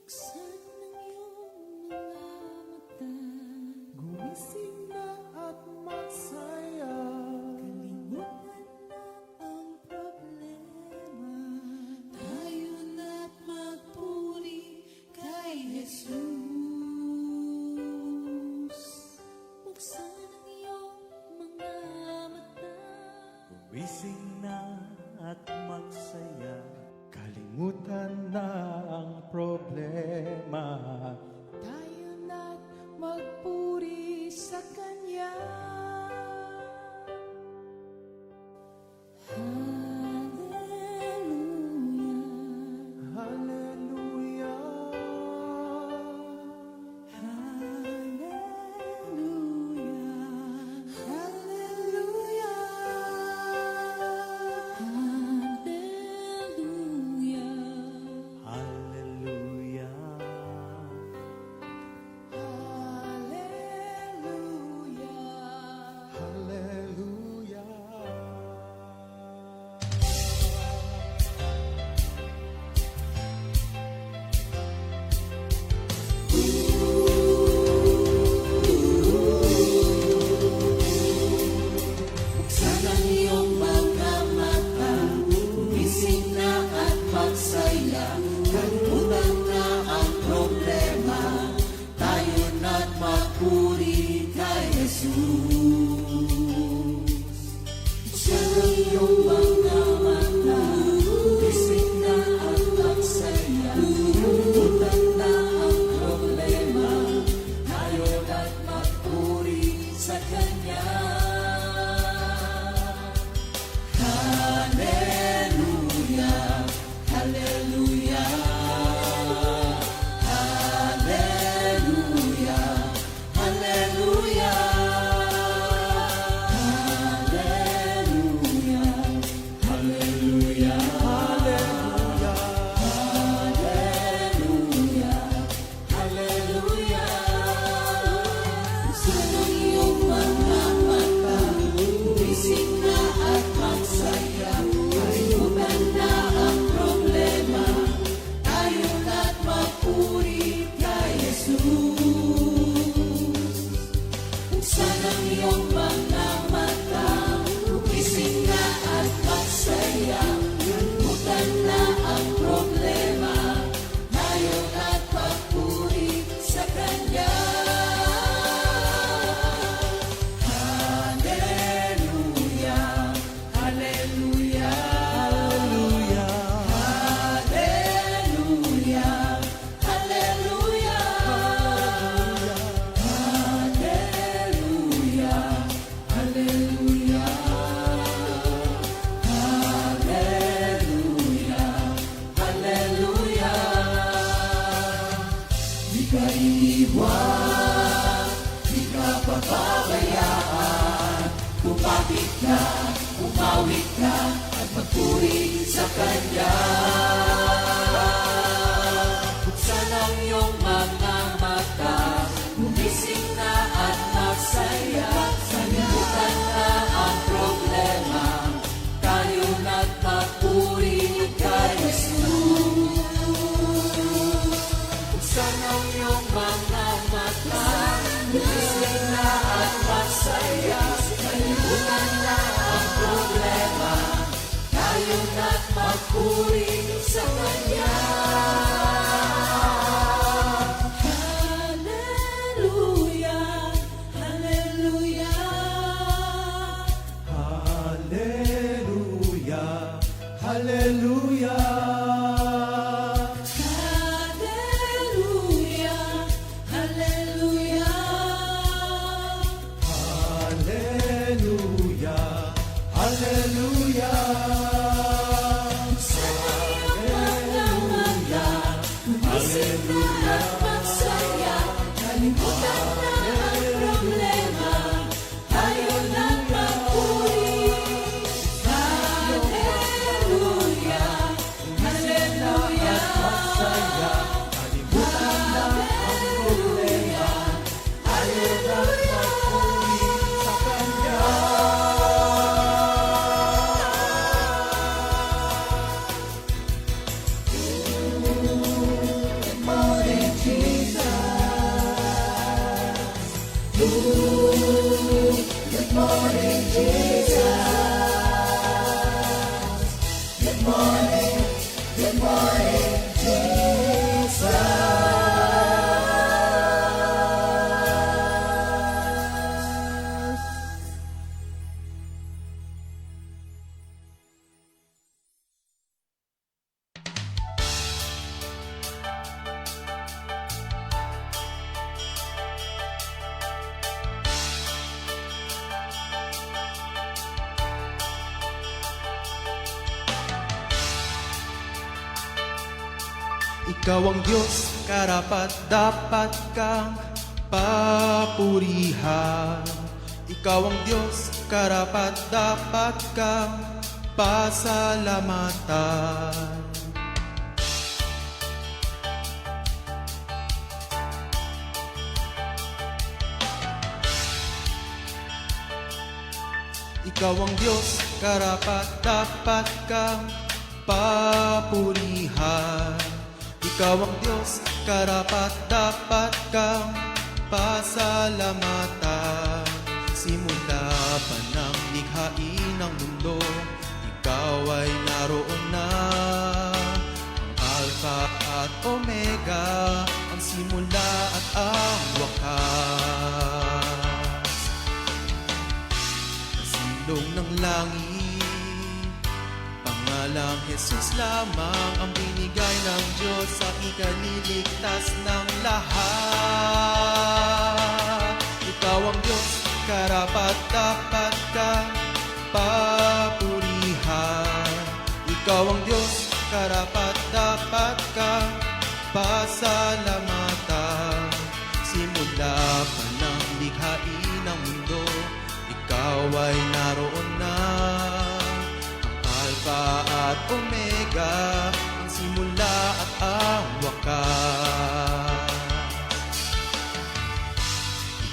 Buksan ang iyong mga mata, gumising na at magsaya. Kalimutan na ang problema, tayo na't magpuri kay Jesus. Buksan ang iyong mga mata, Gumising na at magsaya, kalimutan na ang problema. tayo na't magpuri sa Kanya. Hallelujah, hallelujah, hallelujah, hallelujah, Hallelujah. hallelujah. Buksan ang iyong mga mata, gumising na at magsaya. Kalimutan na ang problema, tayo na't magpuri kay Jesus. Buksan ang iyong mga mata, gumising na at magsaya. Kalimutan na ang problema, tayo na't magpuri sa Kanya. Hallelujah, hallelujah, hallelujah, hallelujah, hallelujah, hallelujah, hallelujah, hallelujah. Buksan ang iyong mga mata, gumising na at magsaya. Kalimutan na ang problema, tayo na't magpuri kay Jesus. Buksan ang iyong mga mata, gumising na at magsaya. Kalimutan na ang problema, tayo na't magpuri sa Kanya. Hallelujah, hallelujah, hallelujah, hallelujah, hallelujah, hallelujah, hallelujah, hallelujah. Di ka iniwan, di ka papabayaan. Kumapit ka, umawit ka, at magpuri sa Kanya. Buksan ang iyong mga mata, gumising na at magsaya. Kalimutan na ang problema, tayo na't magpuri kay Jesus. Buksan ang iyong mga mata, gumising na at magsaya. Kalimutan na ang problema, tayo na't magpuri sa Kanya. Hallelujah, hallelujah, Hallelujah. Hallelujah. hallelujah, hallelujah. Hallelujah. Hallelujah. Sa iyong mga mata, gumising na at magsaya. Kalimutan na ang problema, tayo na't magpuri. Ikaw ang Diyos, karapat dapat kang papurihan. Ikaw ang Diyos, karapat dapat kang pasalamatan. Ikaw ang Diyos, karapat dapat kang papurihan. Ikaw ang Diyos, karapat dapat kang pasalamatan. Simula pa ng likhain ng mundo, ikaw ay naroon na. Ang Alpha at Omega, ang simula at ang wakas. Sa silong ng langit, pangalang Jesus lamang ang binigay ng Diyos sa ikaliligtas ng lahat. Ikaw ang Diyos, karapat dapat kang papurihan. Ikaw ang Diyos, karapat dapat kang pasalamatan. Simula pa ng likhain ng mundo, ikaw ay naroon na. Alpha at Omega, ang simula at ang wakas.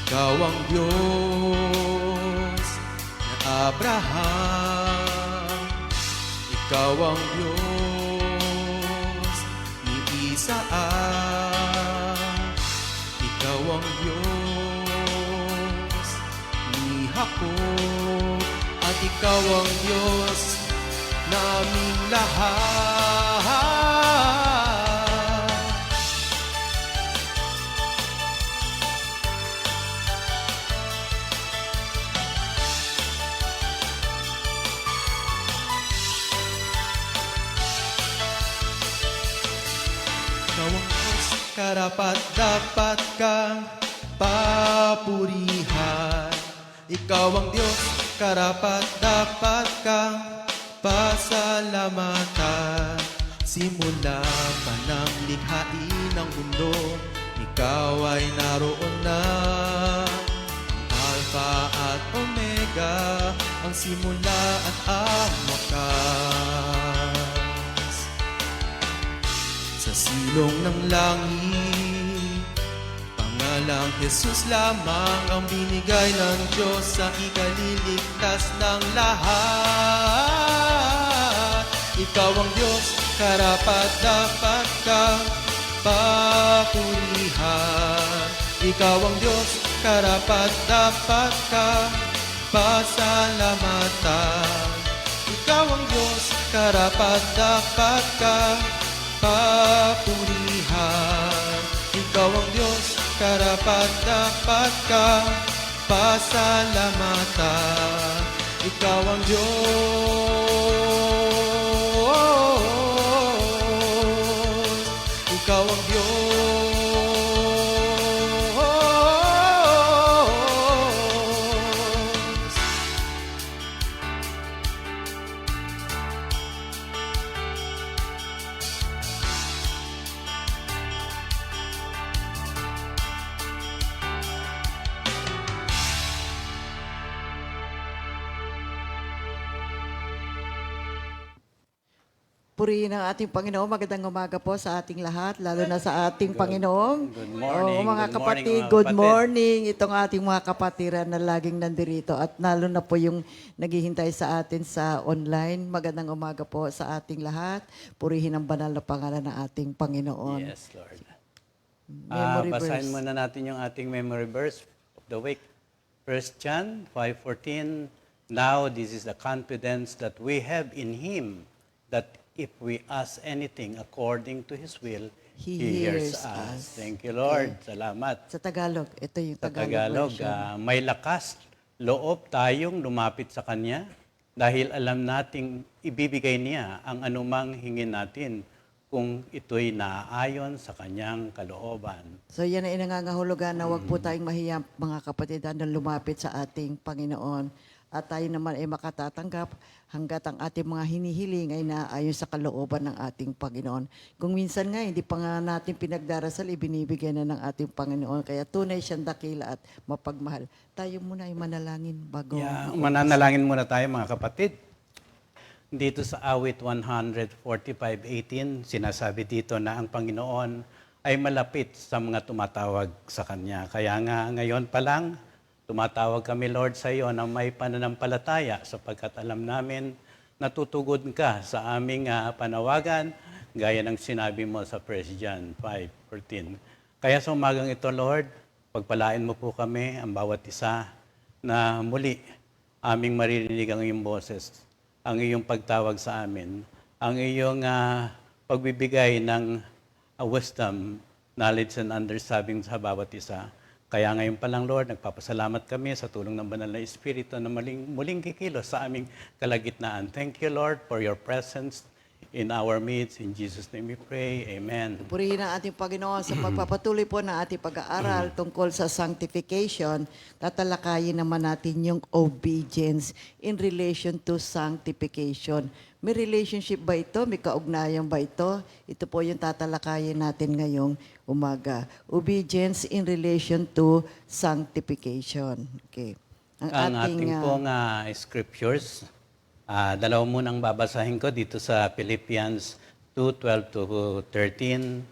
Ikaw ang Diyos na Abraham. Ikaw ang Diyos ni Isaac. Ikaw ang Diyos ni Jacob. At ikaw ang Diyos naming lahat. Ikaw ang Diyos, karapat dapat kang papurihan. Ikaw ang Diyos, karapat dapat kang pasalamatan. Simula pa ng likhain ng mundo, ikaw ay naroon na. Ang Alpha at Omega, ang simula at ang wakas. Sa silong ng langit, pangalang Jesus lamang ang binigay ng Diyos sa ikaliligtas ng lahat. Ikaw ang Diyos, karapat dapat kang papurihan. Ikaw ang Diyos, karapat dapat kang pasalamatan. Ikaw ang Diyos, karapat dapat kang papurihan. Ikaw ang Diyos, karapat dapat kang pasalamatan. Ikaw ang Diyos. Ikaw ang Diyos. Purihin ang ating Panginoon. Magandang umaga po sa ating lahat, lalo na sa ating Panginoon. Good morning. Mga Good kapatid, morning, mga good kapatid. morning. Itong ating mga kapatiran na laging nandirito at lalo na po yung naghihintay sa atin sa online. Magandang umaga po sa ating lahat. Purihin ang banal na pangalan ng ating Panginoon. Yes, Lord. Memory Basahin verse. muna natin yung ating memory verse of the week. 1 John 5:14. Now this is the confidence that we have in Him, that if we ask anything according to His will, He He hears hears us. us. Thank you, Lord. Salamat. Sa Tagalog, ito yung Sa Tagalog, Tagalog, version. may lakas, loob tayong lumapit sa Kanya dahil alam nating ibibigay niya ang anumang hingin natin kung ito'y naaayon sa Kanyang kalooban. So yan ay nangangahulugan na wag po tayong mahiya mga kapatid na lumapit sa ating Panginoon. At tayo naman ay makatatanggap hanggat ang ating mga hinihiling ay naayon sa kalooban ng ating Panginoon. Kung minsan nga hindi pa nga natin pinagdarasal, ibinibigay na ng ating Panginoon. Kaya tunay siyang dakila at mapagmahal. Tayo muna ay manalangin bago. Mananalangin muna tayo mga kapatid. Dito sa awit 145:18, sinasabi dito na ang Panginoon ay malapit sa mga tumatawag sa Kanya. Kaya nga ngayon pa lang, tumatawag kami, Lord, sa iyo na may pananampalataya sapagkat alam namin natutugod ka sa aming panawagan gaya ng sinabi mo sa 1 John 5:14. Kaya sa umagang ito, Lord, pagpalain mo po kami, ang bawat isa, na muli aming maririnig ang iyong boses, ang iyong pagtawag sa amin, ang iyong pagbibigay ng wisdom, knowledge, and understanding sa bawat isa. Kaya ngayon pa lang, Lord, nagpapasalamat kami sa tulong ng Banal na Espiritu na muling kikilos sa aming kalagitnaan. Thank you, Lord, for your presence in our midst. In Jesus' name we pray. Amen. Purihin ang ating Panginoon sa pagpapatuloy po ng ating pag-aaral tungkol sa sanctification. Tatalakayin naman natin yung obedience in relation to sanctification. May relationship ba ito? May kaugnayan ba ito? Ito po yung tatalakayin natin ngayong umaga. Obedience in relation to sanctification. Okay. Ang ating pong scriptures, dalawa munang babasahin ko dito sa Philippians 2:12 to 13.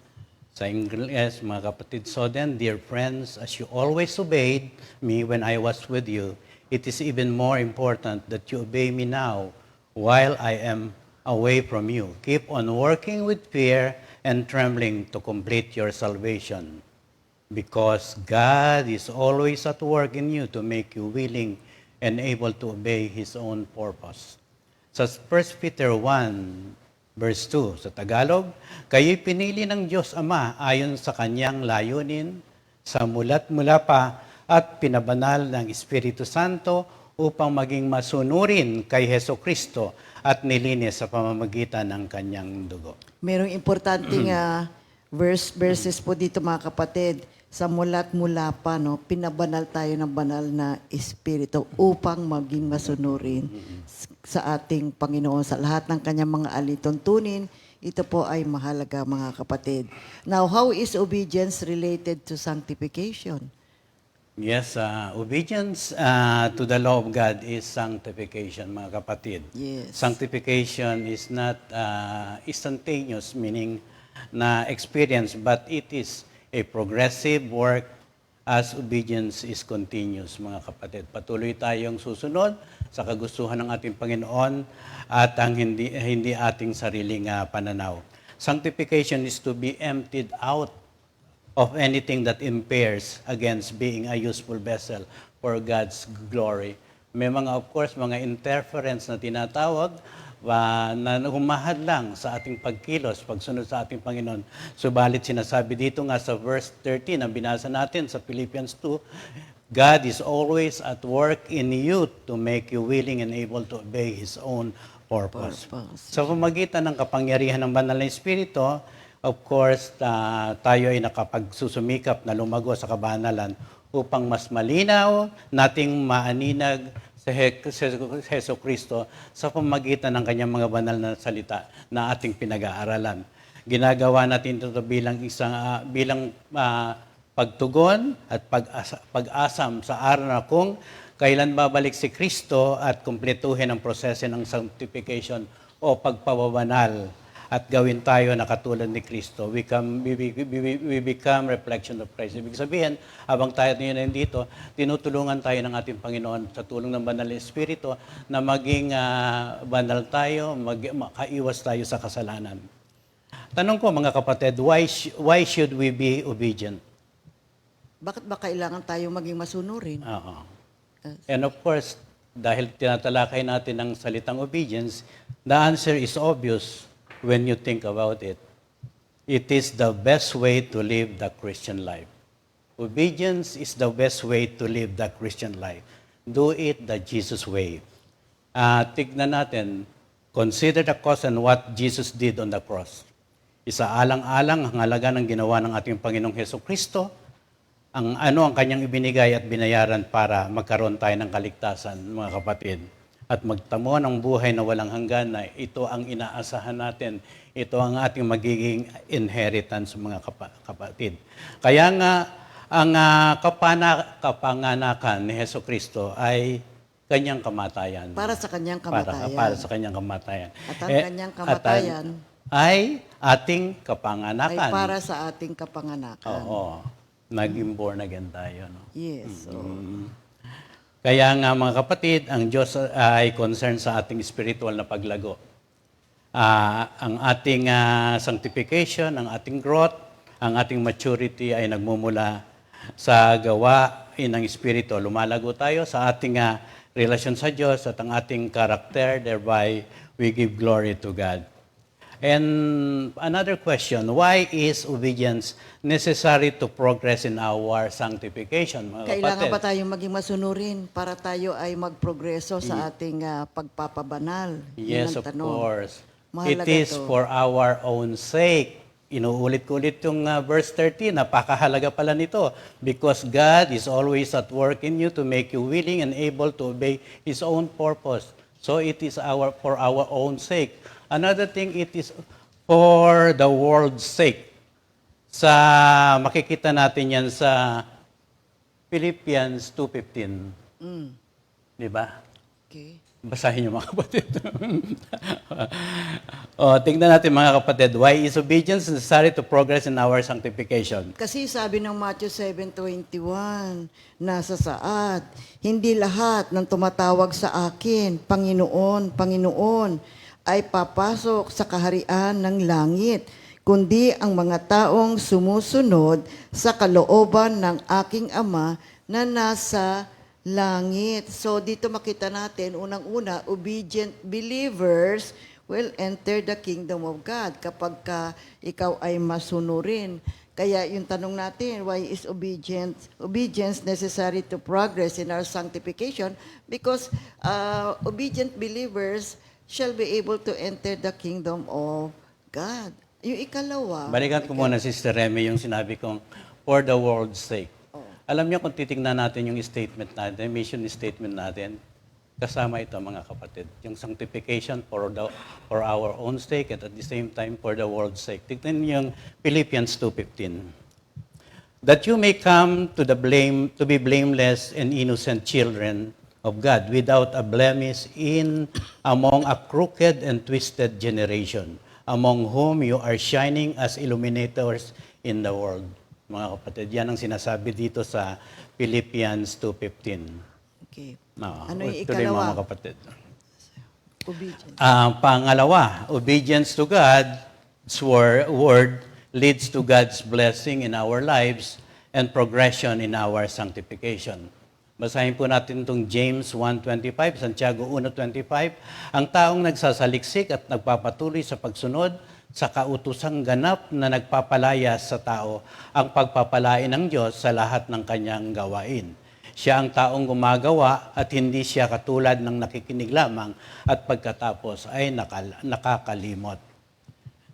Sa English, mga kapatid, so then, dear friends, as you always obeyed me when I was with you, it is even more important that you obey me now while I am away from you. Keep on working with fear and trembling to complete your salvation, because God is always at work in you to make you willing and able to obey His own purpose. Sa 1 Peter 1, verse 2, sa Tagalog, kayo'y pinili ng Diyos Ama ayon sa Kanyang layunin, sa mula't mula pa at pinabanal ng Espiritu Santo upang maging masunurin kay Heso Kristo at nilinis sa pamamagitan ng Kanyang dugo. Merong importanteng verses po dito mga kapatid. Sa mula't mula pa, no, pinabanal tayo ng banal na Espiritu upang maging masunurin sa ating Panginoon sa lahat ng kanyang mga alituntunin. Ito po ay mahalaga mga kapatid. Now, how is obedience related to sanctification? Yes, obedience to the law of God is sanctification, mga kapatid. Yes. Sanctification is not instantaneous, meaning na experience, but it is a progressive work as obedience is continuous, mga kapatid. Patuloy tayong susunod sa kagustuhan ng ating Panginoon at ang hindi ating sariling pananaw. Sanctification is to be emptied out of anything that impairs against being a useful vessel for God's glory. May mga, of course, mga interference na tinatawag na humahad lang sa ating pagkilos, pagsunod sa ating Panginoon. Subalit sinasabi dito nga sa verse 13, ang binasa natin sa Philippians 2, God is always at work in you to make you willing and able to obey His own purpose. Sa pamagitan ng kapangyarihan ng Banal na Espiritu, of course, tayo ay nakapagsusumikap na lumago sa kabanalan upang mas malinaw nating maaninag sa Heso Kristo sa pamagitan ng kanyang mga banal na salita na ating pinag-aaralan. Ginagawa natin ito bilang pagtugon at pag-asam sa araw na kung kailan babalik si Kristo at kumpletuhin ang proseso ng sanctification o pagpapabanal at gawin tayo na katulad ni Kristo. We become reflection of Christ. Ibig sabihin, habang tayo nandito, tinutulungan tayo ng ating Panginoon sa tulong ng Banal na Espiritu na maging banal tayo, makaiwas tayo sa kasalanan. Tanong ko mga kapatid, why should we be obedient? Bakit ba kailangan tayo maging masunurin? Oo. And of course, dahil tinatalakay natin ang salitang obedience, the answer is obvious. when you think about it, it is the best way to live the Christian life. Obedience is the best way to live the Christian life. Do it the Jesus way. Tignan natin, consider the cost and what Jesus did on the cross. Isaalang-alang ang halaga ng ginawa ng ating Panginoong Heso Kristo, ang kanyang ibinigay at binayaran para magkaroon tayo ng kaligtasan, mga kapatid. At magtamo ng buhay na walang hanggan na ito ang inaasahan natin. Ito ang ating magiging inheritance, mga kapatid. Kaya nga, ang kapanganakan ni Heso Kristo ay kanyang kamatayan. Para sa kanyang kamatayan. Para sa kanyang kamatayan. At ang kanyang kamatayan ay ating kapanganakan. ay para sa ating kapanganakan. Oo. Naging born again tayo. No? Yes. Kaya nga mga kapatid, ang Diyos ay concerned sa ating spiritual na paglago. Ang ating sanctification, ang ating growth, ang ating maturity ay nagmumula sa gawain ng Espiritu. Lumalago tayo sa ating relasyon sa Diyos at ang ating character, thereby we give glory to God. And another question, why is obedience necessary to progress in our sanctification? Mga Kailangan kapatid? ba tayong maging masunurin para tayo ay magprogreso sa ating pagpapabanal? Yun Yes, ang of tanong. course. Mahalaga It is to. for our own sake. Inuulit ko ulit yung verse 13, napakahalaga pala nito. Because God is always at work in you to make you willing and able to obey His own purpose. So it is for our own sake. Another thing, it is for the world's sake. Makikita natin yan sa Philippians 2:15. Di ba? Okay. Basahin niyo mga kapatid. Tingnan natin mga kapatid, why is obedience necessary to progress in our sanctification? Kasi sabi ng Matthew 7:21, nasa saad, hindi lahat ng tumatawag sa akin, Panginoon, Panginoon, ay papasok sa kaharian ng langit, kundi ang mga taong sumusunod sa kalooban ng aking Ama na nasa langit. So dito makita natin, unang-una, obedient believers will enter the kingdom of God kapag ikaw ay masunurin. Kaya yung tanong natin, why is obedience necessary to progress in our sanctification? Because obedient believers shall be able to enter the kingdom of God. Yung ikalawa, Balikan ko muna, Sister Remy, yung sinabi kong, for the world's sake. Alam niyo kung titingnan natin yung statement natin, mission statement natin, kasama ito mga kapatid. Yung sanctification for our own sake at the same time for the world's sake. Tignan niyo yung Philippians 2:15. That you may come to be blameless and innocent children of God, without a blemish among a crooked and twisted generation, among whom you are shining as illuminators in the world. Mga kapatid, yan ang sinasabi dito sa Philippians 2:15. okay. No, Ano yung tuloy ikalawa? mga kapatid. Obedience. Pangalawa, obedience to God's word leads to God's blessing in our lives and progression in our sanctification. Basahin po natin itong James 1:25, Santiago 1:25. Ang taong nagsasaliksik at nagpapatuloy sa pagsunod sa kautosang ganap na nagpapalaya sa tao ang pagpapalain ng Diyos sa lahat ng kanyang gawain. Siya ang taong gumagawa at hindi siya katulad ng nakikinig lamang at pagkatapos ay nakakalimot.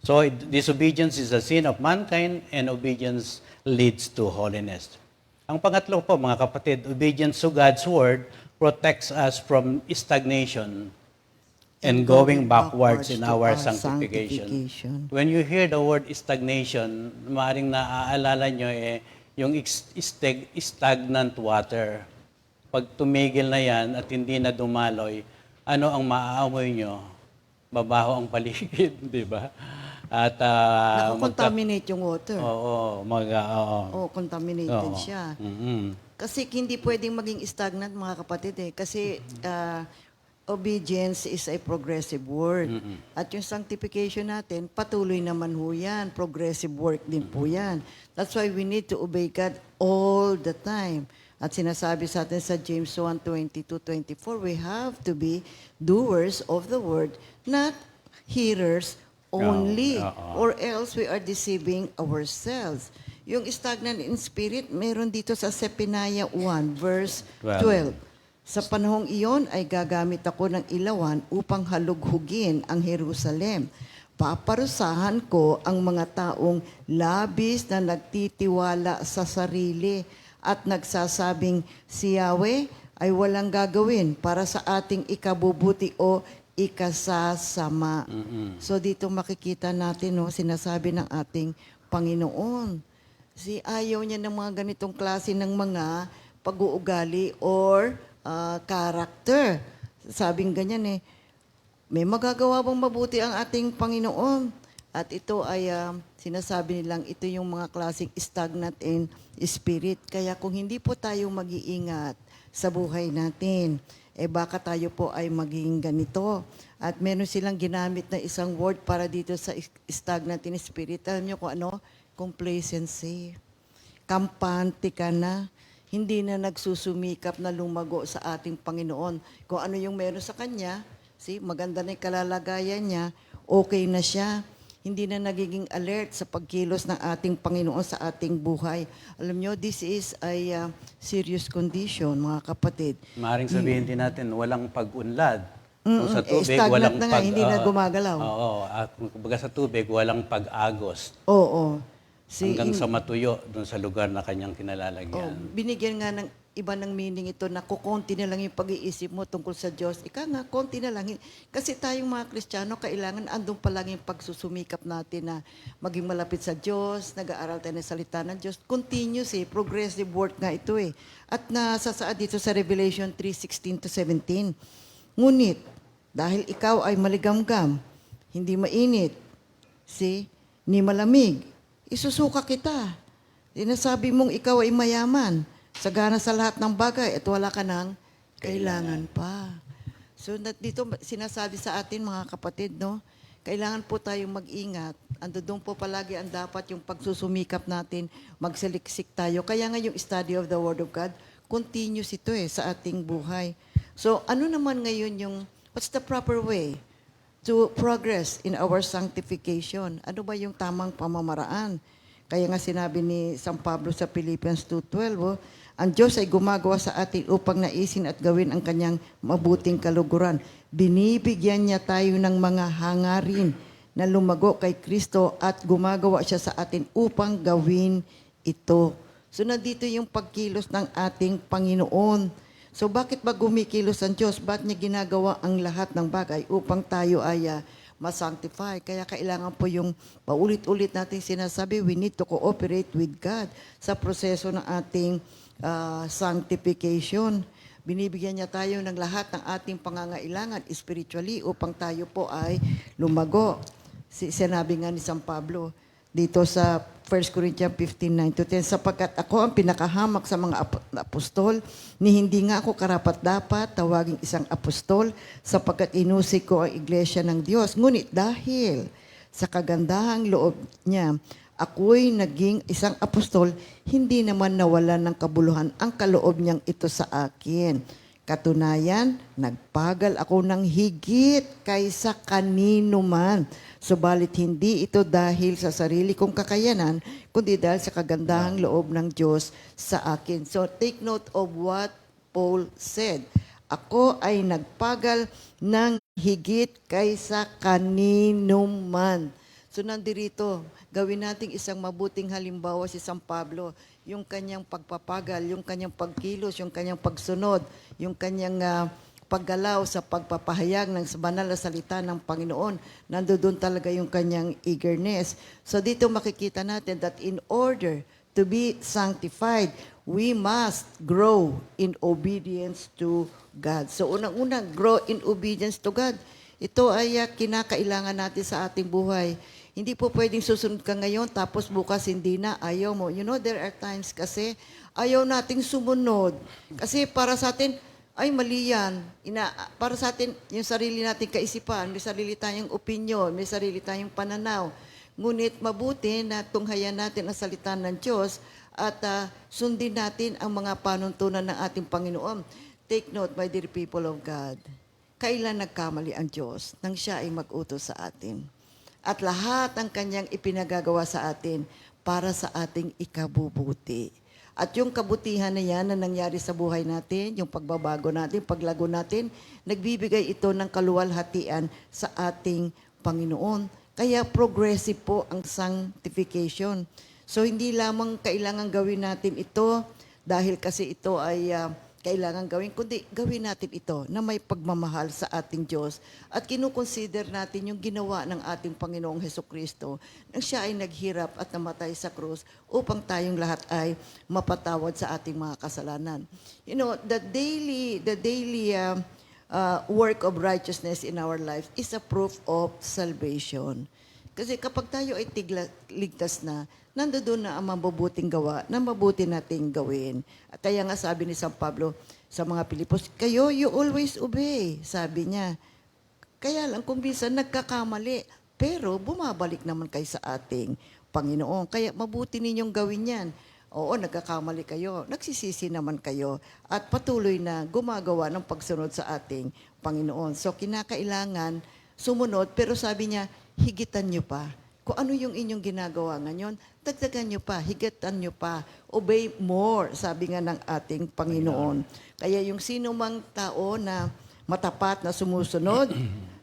So, disobedience is a sin of mankind and obedience leads to holiness. Ang pangatlo po, mga kapatid, obedience to God's word protects us from stagnation and going backwards in to our sanctification. When you hear the word stagnation, maaaring naaalala nyo yung stagnant water. Pag tumigil na yan at hindi na dumaloy, ano ang maaamoy nyo? Babaho ang paligid, di ba? At Nakakontaminate yung water. Oo, Contaminated Oo. siya. Mm-mm. Kasi hindi pwedeng maging stagnant, mga kapatid. Kasi obedience is a progressive work. At yung sanctification natin, patuloy naman ho yan. Progressive work din po yan. That's why we need to obey God all the time. At sinasabi sa atin sa James 1:22-24, we have to be doers of the word, not hearers only, Oo. or else we are deceiving ourselves. Yung stagnant in spirit, meron dito sa Zephaniah 1, verse 12. Sa panahong iyon ay gagamit ako ng ilawan upang halughugin ang Jerusalem. Paparusahan ko ang mga taong labis na nagtitiwala sa sarili at nagsasabing, si Yahweh ay walang gagawin para sa ating ikabubuti o ikasasama. So dito makikita natin, no, sinasabi ng ating Panginoon. Ayaw niya ng mga ganitong klase ng mga pag-uugali or character. Sabing ganyan may magagawa bang mabuti ang ating Panginoon? At ito ay sinasabi nilang ito yung mga klaseng stagnant in spirit. Kaya kung hindi po tayo mag-iingat sa buhay natin, baka tayo po ay maging ganito. At meron silang ginamit na isang word para dito sa stagnant in spirit. Alam niyo kung ano? Complacency. Kampante ka na. Hindi na nagsusumikap na lumago sa ating Panginoon. Kung ano yung meron sa Kanya, maganda na yung kalalagayan niya, okay na siya. Hindi na nagiging alert sa pagkilos ng ating Panginoon sa ating buhay. Alam nyo, this is a serious condition, mga kapatid. Maaring sabihin din natin, walang pag-unlad. Kung sa tubig, stagnant walang na nga, hindi na gumagalaw. Oo, at kung kumbaga sa tubig, walang pag-agos. Oo. Hanggang sa matuyo doon sa lugar na kanyang kinalalagyan. Binigyan nga ng iba ng meaning ito na kukunti na lang yung pag-iisip mo tungkol sa Diyos. Ika nga, konti na lang. Kasi tayong mga Kristiyano, kailangan andun pa lang yung pagsusumikap natin na maging malapit sa Diyos, nag-aaral tayo ng salita ng Diyos. Continuous progressive work nga ito At nasasaad dito sa Revelation 3:16-17. Ngunit, dahil ikaw ay maligamgam, hindi mainit, ni malamig, isusuka kita. Sinasabi mong ikaw ay mayaman, sagana sa lahat ng bagay at wala ka nang kailangan pa. So dito sinasabi sa atin mga kapatid, no? Kailangan po tayong mag-ingat. Doon po palagi ang dapat yung pagsusumikap natin, magsaliksik tayo. Kaya nga yung study of the Word of God, continuous ito sa ating buhay. So ano naman ngayon what's the proper way to progress in our sanctification? Ano ba yung tamang pamamaraan? Kaya nga sinabi ni San Pablo sa Philippians 2:12, ang Diyos ay gumagawa sa atin upang naisin at gawin ang kanyang mabuting kaluguran. Binibigyan niya tayo ng mga hangarin na lumago kay Kristo at gumagawa siya sa atin upang gawin ito. So nandito yung pagkilos ng ating Panginoon. So bakit ba gumikilos ang Diyos? Bakit niya ginagawa ang lahat ng bagay upang tayo ay ma-sanctify? Kaya kailangan po yung paulit-ulit natin sinasabi, we need to cooperate with God sa proseso ng ating sanctification. Binibigyan niya tayo ng lahat ng ating pangangailangan spiritually upang tayo po ay lumago. Sinabi nga ni San Pablo dito sa 1 Corinthians 15:9-10, sapagkat ako ang pinakahamak sa mga apostol, ni hindi nga ako karapat-dapat tawaging isang apostol, sapagkat inusig ko ang iglesia ng Diyos. Ngunit dahil sa kagandahang loob niya, ako'y naging isang apostol, hindi naman nawalan ng kabuluhan ang kaloob niyang ito sa akin. Katunayan, nagpagal ako ng higit kaysa kanino man. Subalit hindi ito dahil sa sarili kong kakayanan, kundi dahil sa kagandahang loob ng Diyos sa akin. So take note of what Paul said. Ako ay nagpagal ng higit kaysa kanino man. So nandirito, gawin nating isang mabuting halimbawa si San Pablo, yung kanyang pagpapagal, yung kanyang pagkilos, yung kanyang pagsunod, yung kanyang paggalaw sa pagpapahayag ng banal na salita ng Panginoon. Nandoon talaga yung kanyang eagerness. So dito makikita natin that in order to be sanctified, we must grow in obedience to God. So unang-unang, grow in obedience to God. Ito ay kinakailangan natin sa ating buhay. Hindi po pwedeng susunod ka ngayon, tapos bukas hindi na, ayaw mo. You know, there are times kasi ayaw nating sumunod. Kasi para sa atin, ay mali yan. Para sa atin, yung sarili nating kaisipan, may sarili tayong opinion, may sarili tayong pananaw. Ngunit mabuti na tunghayan natin ang salita ng Diyos at sundin natin ang mga panuntunan ng ating Panginoon. Take note, my dear people of God, kailan nagkamali ang Diyos nang siya ay mag-utos sa atin? at lahat ng kanyang ipinagagawa sa atin para sa ating ikabubuti. At yung kabutihan na yan na nangyari sa buhay natin, yung pagbabago natin, paglago natin, nagbibigay ito ng kaluwalhatian sa ating Panginoon. Kaya progressive po ang sanctification. So hindi lamang kailangan gawin natin ito dahil kasi ito ay kailangan gawin, kundi gawin natin ito na may pagmamahal sa ating Diyos. At kinukonsider natin yung ginawa ng ating Panginoong Hesukristo nang siya ay naghirap at namatay sa krus upang tayong lahat ay mapatawad sa ating mga kasalanan. You know, the daily work of righteousness in our life is a proof of salvation. Kasi kapag tayo ay ligtas na, nandoon na ang mabubuting gawa na mabuti nating gawin. At kaya nga sabi ni San Pablo sa mga Pilipos, kayo, you always obey, sabi niya. Kaya lang kung minsan nagkakamali, pero bumabalik naman kayo sa ating Panginoon. Kaya mabuti ninyong gawin yan. Oo, nagkakamali kayo, nagsisisi naman kayo, at patuloy na gumagawa ng pagsunod sa ating Panginoon. So kinakailangan sumunod, pero sabi niya, higitan niyo pa. Kung ano yung inyong ginagawa ngayon, dagdagan nyo pa, higatan nyo pa, obey more, sabi nga ng ating Panginoon. Kaya yung sino mang tao na matapat na sumusunod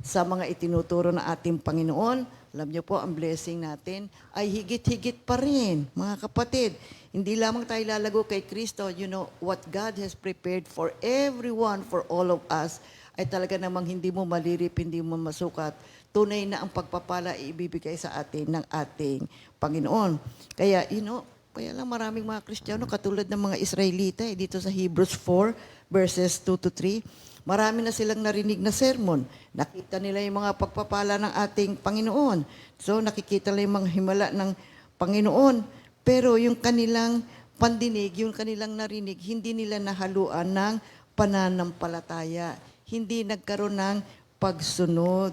sa mga itinuturo ng ating Panginoon, alam nyo po, ang blessing natin ay higit-higit pa rin, mga kapatid. Hindi lamang tayo lalago kay Kristo, you know, what God has prepared for everyone, for all of us, ay talaga namang hindi mo malirip, hindi mo masukat. Tunay na ang pagpapala ibibigay sa atin ng ating Panginoon. Kaya, you know, kaya lang maraming mga Kristiyano, katulad ng mga Israelita, dito sa Hebrews 4, verses 2-3, marami na silang narinig na sermon. Nakita nila yung mga pagpapala ng ating Panginoon. So, nakikita nila yung mga himala ng Panginoon. Pero yung kanilang pandinig, yung kanilang narinig, hindi nila nahaluan ng pananampalataya. Hindi nagkaroon ng pagsunod.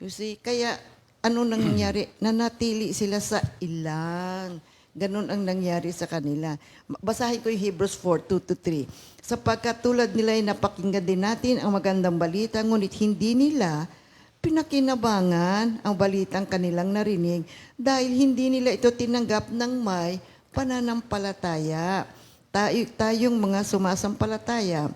You see, kaya ano nangyari? Nanatili sila sa ilang. Ganon ang nangyari sa kanila. Basahin ko yung Hebrews 4, 2-3. Sapagkat tulad nila ay napakinggan din natin ang magandang balita, ngunit hindi nila pinakinabangan ang balitang kanilang narinig dahil hindi nila ito tinanggap ng may pananampalataya. Tayong mga sumasampalataya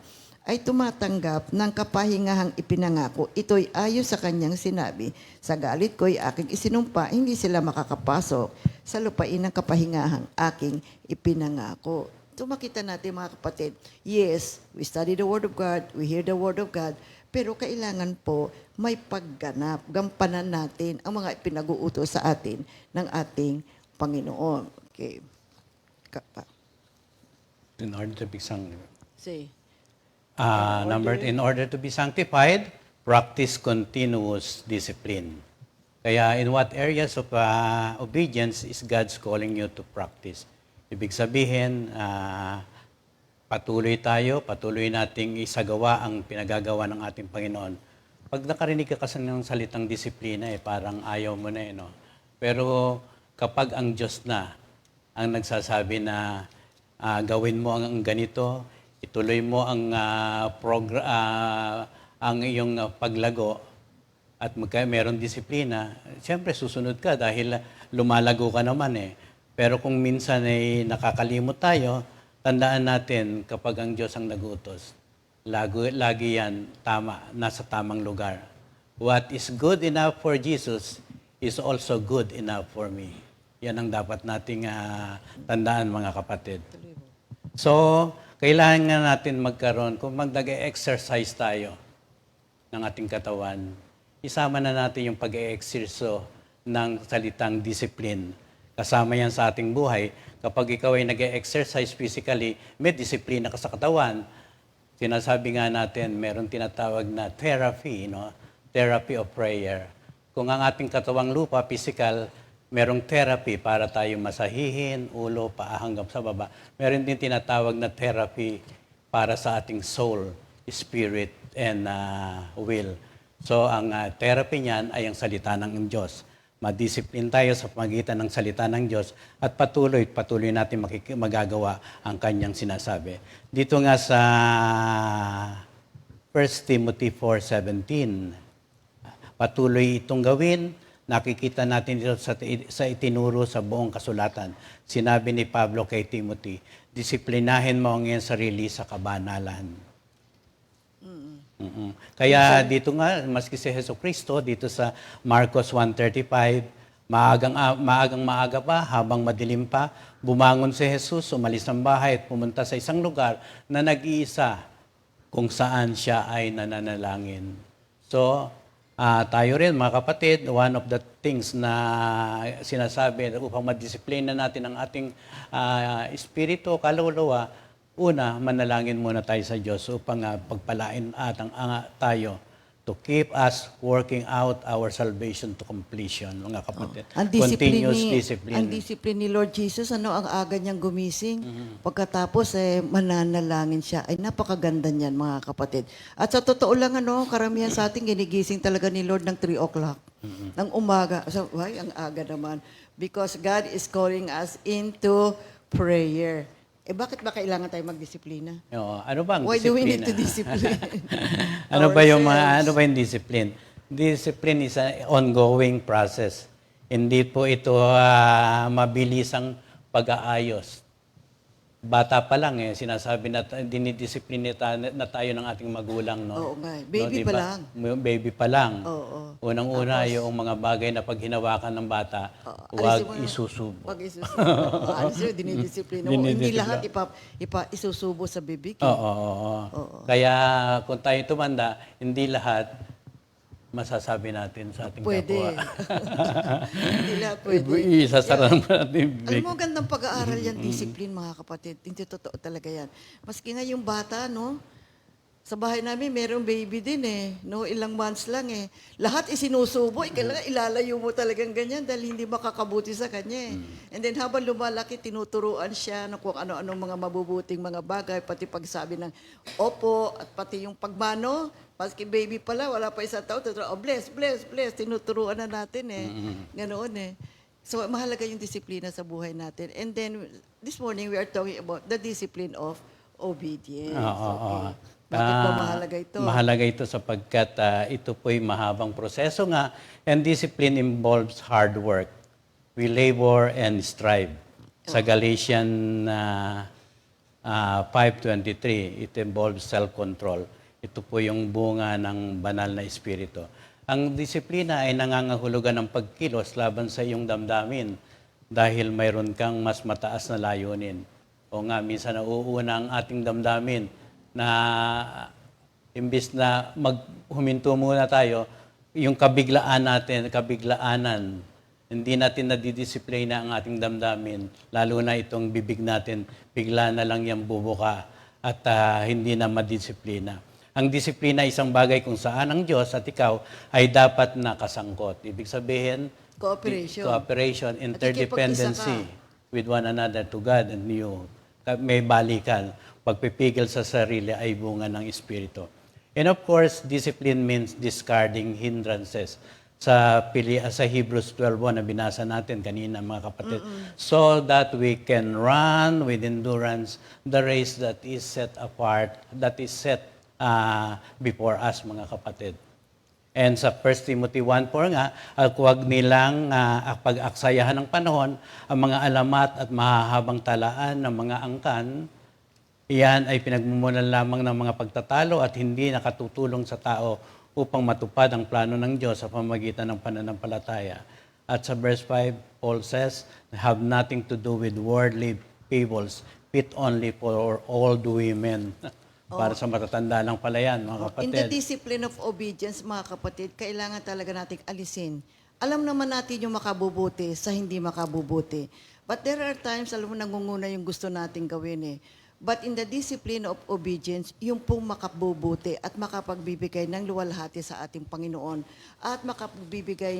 ay tumatanggap ng kapahingahang ipinangako. Ito'y ayon sa kanyang sinabi, sa galit ko'y aking isinumpa, hindi sila makakapasok sa lupain ng kapahingahang aking ipinangako. So makita natin mga kapatid, yes, we study the Word of God, we hear the Word of God, pero kailangan po may pagganap, gampanan natin ang mga ipinag-uutos sa atin ng ating Panginoon. Okay. In order to be sanctified. Say. In order to be sanctified, practice continuous discipline. Kaya in what areas of obedience is God's calling you to practice? Ibig sabihin, patuloy nating isagawa ang pinagagawa ng ating Panginoon. Pag nakarinig ka kasi ng salitang disiplina, parang ayaw mo na, no? Pero kapag ang Diyos na ang nagsasabi na gawin mo ang ganito, ituloy mo ang iyong paglago at meron disiplina, siyempre susunod ka dahil lumalago ka naman eh. Pero kung minsan ay nakakalimot tayo, tandaan natin kapag ang Diyos ang nag-utos, lagi yan nasa tamang lugar. What is good enough for Jesus is also good enough for me. Yan ang dapat nating tandaan, mga kapatid. So, kailangan natin magkaroon, kung mag-exercise tayo ng ating katawan, isama na natin yung pag-exercise ng salitang discipline. Kasama yan sa ating buhay. Kapag ikaw ay nag-exercise physically, may disiplina ka sa katawan. Sinasabi nga natin, meron tinatawag na therapy, no? Therapy of prayer. Kung ang ating katawang lupa, physical, merong therapy para tayo masahihin, ulo, paa hanggang sa baba. Meron din tinatawag na therapy para sa ating soul, spirit, and will. So, ang therapy niyan ay ang salita ng Diyos. Madisiplin tayo sa pamagitan ng salita ng Diyos at patuloy natin magagawa ang kanyang sinasabi. Dito nga sa 1 Timothy 4:17, patuloy itong gawin Nakikita natin dito sa itinuro sa buong kasulatan. Sinabi ni Pablo kay Timothy, disiplinahin mo ang iyong sarili sa kabanalan. Mm-mm. Kaya dito nga, maski si Hesus Kristo, dito sa Marcos 1:35, maaga pa, habang madilim pa, bumangon si Jesus, umalis ng bahay at pumunta sa isang lugar na nag-iisa kung saan siya ay nananalangin. So, tayo rin mga kapatid, one of the things na sinasabi upang madisiplina natin ang ating espiritu, kaluluwa, una, manalangin muna tayo sa Diyos upang pagpalain tayo to keep us working out our salvation to completion, mga kapatid. Continuous discipline. Ang discipline ni Lord Jesus, ang aga niyang gumising. Pagkatapos, mananalangin siya. Ay, napakaganda niyan, mga kapatid. At sa totoo lang, karamihan sa atin, ginigising talaga ni Lord ng 3 o'clock. Ng umaga. So, ang aga naman. Because God is calling us into prayer. Bakit ba kailangan tayo magdisiplina? Oo, ano ba ang Why disiplina? do we need to discipline? ano ba yung discipline? Discipline is an ongoing process. Hindi po ito mabilisang pag-aayos. Bata pa lang sinasabi na dinidisiplina na tayo ng ating magulang, no? Oo nga. Baby pa lang. Baby pa lang. Oo. Unang-una, yung mga bagay na pag hinawakan ng bata, huwag isusubo. Huwag isusubo. Dinidisiplina mo. Hindi lahat isusubo sa bibig. Oo. Kaya kung tayo tumanda, hindi lahat masasabi natin sa ating Pwede. kapwa. Hindi lahat pwede. Isasara naman natin yung bibig. Alam mo, gandang pag-aaral yan, discipline, mga kapatid. Hindi totoo talaga yan. Maski nga yung bata, sa bahay namin, merong baby din ilang months lang Lahat isinusubo, kailangan ilalayo mo talagang ganyan dahil hindi makakabuti sa kanya And then habang lumalaki, tinuturuan siya ng kung ano-anong mga mabubuting mga bagay, pati pagsabi ng opo, at pati yung pagmano. Maski baby pala, wala pa isang taon, bless, bless, bless, tinuturuan na natin Ganoon So, mahalaga yung disiplina sa buhay natin. And then, this morning, we are talking about the discipline of obedience. Okay. Bakit ba mahalaga ito? Mahalaga ito sapagkat ito po'y mahabang proseso nga, and discipline involves hard work. We labor and strive. Sa Galatians 5:23, it involves self-control. Ito po yung bunga ng banal na espiritu. Ang disiplina ay nangangahulugan ng pagkilos laban sa iyong damdamin dahil mayroon kang mas mataas na layunin. O nga, minsan nauuna ang ating damdamin na imbis na huminto muna tayo, yung kabiglaanan, hindi natin nadidisiplina ang ating damdamin, lalo na itong bibig natin, bigla na lang yung bubuka at hindi na madisiplina. Ang disiplina ay isang bagay kung saan ang Diyos at ikaw ay dapat nakasangkot. Ibig sabihin, cooperation, interdependency with one another to God and you. May balikan. Pagpipigil sa sarili ay bunga ng Espiritu. And of course, discipline means discarding hindrances. Sa Hebrews 12:1 na binasa natin kanina, mga kapatid. So that we can run with endurance the race that is set before us, mga kapatid. And sa 1 Timothy 1:4 nga, huwag nilang pag-aksayahan ng panahon ang mga alamat at mahahabang talaan ng mga angkan. Iyan ay pinagmumulan lamang ng mga pagtatalo at hindi nakatutulong sa tao upang matupad ang plano ng Diyos sa pamamagitan ng pananampalataya. At sa verse 5, Paul says, have nothing to do with worldly fables, fit only for all the women. Para sa matatanda lang pala yan, mga kapatid. In the discipline of obedience, mga kapatid, kailangan talaga nating alisin. Alam naman natin yung makabubuti sa hindi makabubuti. But there are times, alam mo, nangunguna yung gusto nating gawin But in the discipline of obedience, yung pong makabubuti at makapagbibigay ng luwalhati sa ating Panginoon at makapagbibigay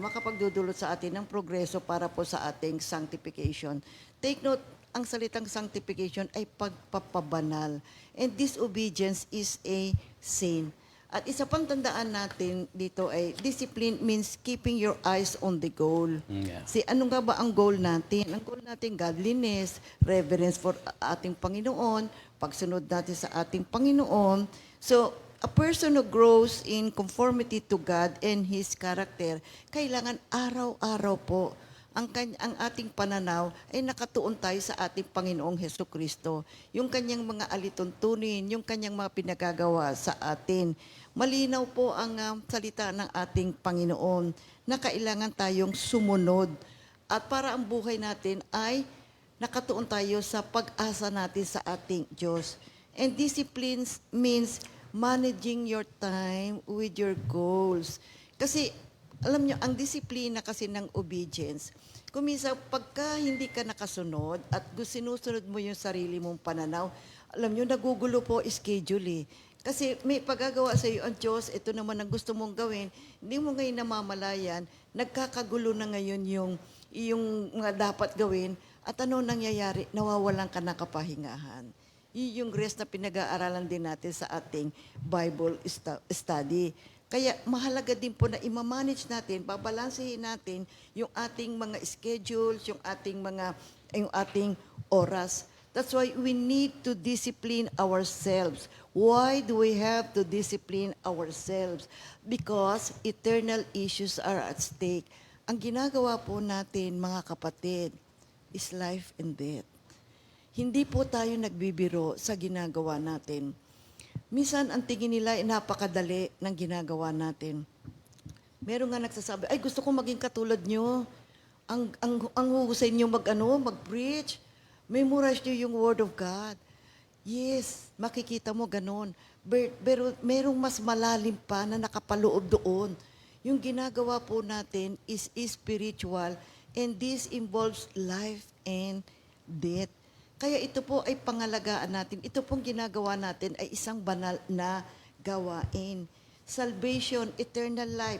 makapagdudulot sa atin ng progreso para po sa ating sanctification. Take note, ang salitang sanctification ay pagpapabanal. And disobedience is a sin. At isa pang tandaan natin dito ay discipline means keeping your eyes on the goal. Yeah. Ano nga ba ang goal natin? Ang goal natin, godliness, reverence for ating Panginoon, pagsunod natin sa ating Panginoon. So, a person who grows in conformity to God and His character, kailangan araw-araw po ang ating pananaw ay nakatuon tayo sa ating Panginoong Hesus Kristo. Yung kanyang mga alituntunin, yung kanyang mga pinagagawa sa atin. Malinaw po ang salita ng ating Panginoon na kailangan tayong sumunod. At para ang buhay natin ay nakatuon tayo sa pag-asa natin sa ating Diyos. And disciplines means managing your time with your goals. Kasi alam nyo, ang disiplina kasi ng obedience, kung minsan pagka hindi ka nakasunod at sinusunod mo yung sarili mong pananaw, alam nyo, nagugulo po schedule eh. Kasi may pagagawa sa iyo ang Diyos, ito naman ang gusto mong gawin, hindi mo ngayon namamalayan, nagkakagulo na ngayon yung mga dapat gawin, at ano nangyayari? Nawawalan ka ng kapahingahan. Yung rest na pinag-aaralan din natin sa ating Bible study. Kaya mahalaga din po na i-manage natin, babalansehin natin yung ating mga schedules, yung ating oras. That's why we need to discipline ourselves. Why do we have to discipline ourselves? Because eternal issues are at stake. Ang ginagawa po natin, mga kapatid, is life and death. Hindi po tayo nagbibiro sa ginagawa natin. Minsan, ang tingin nila ay napakadali ng ginagawa natin. Meron nga nagsasabi, ay gusto kong maging katulad nyo. Ang huhusay nyo mag-preach. Memorize nyo yung Word of God. Yes, makikita mo ganun. Pero merong mas malalim pa na nakapaloob doon. Yung ginagawa po natin is spiritual, and this involves life and death. Kaya ito po ay pangalagaan natin. Ito pong ginagawa natin ay isang banal na gawain. Salvation, eternal life,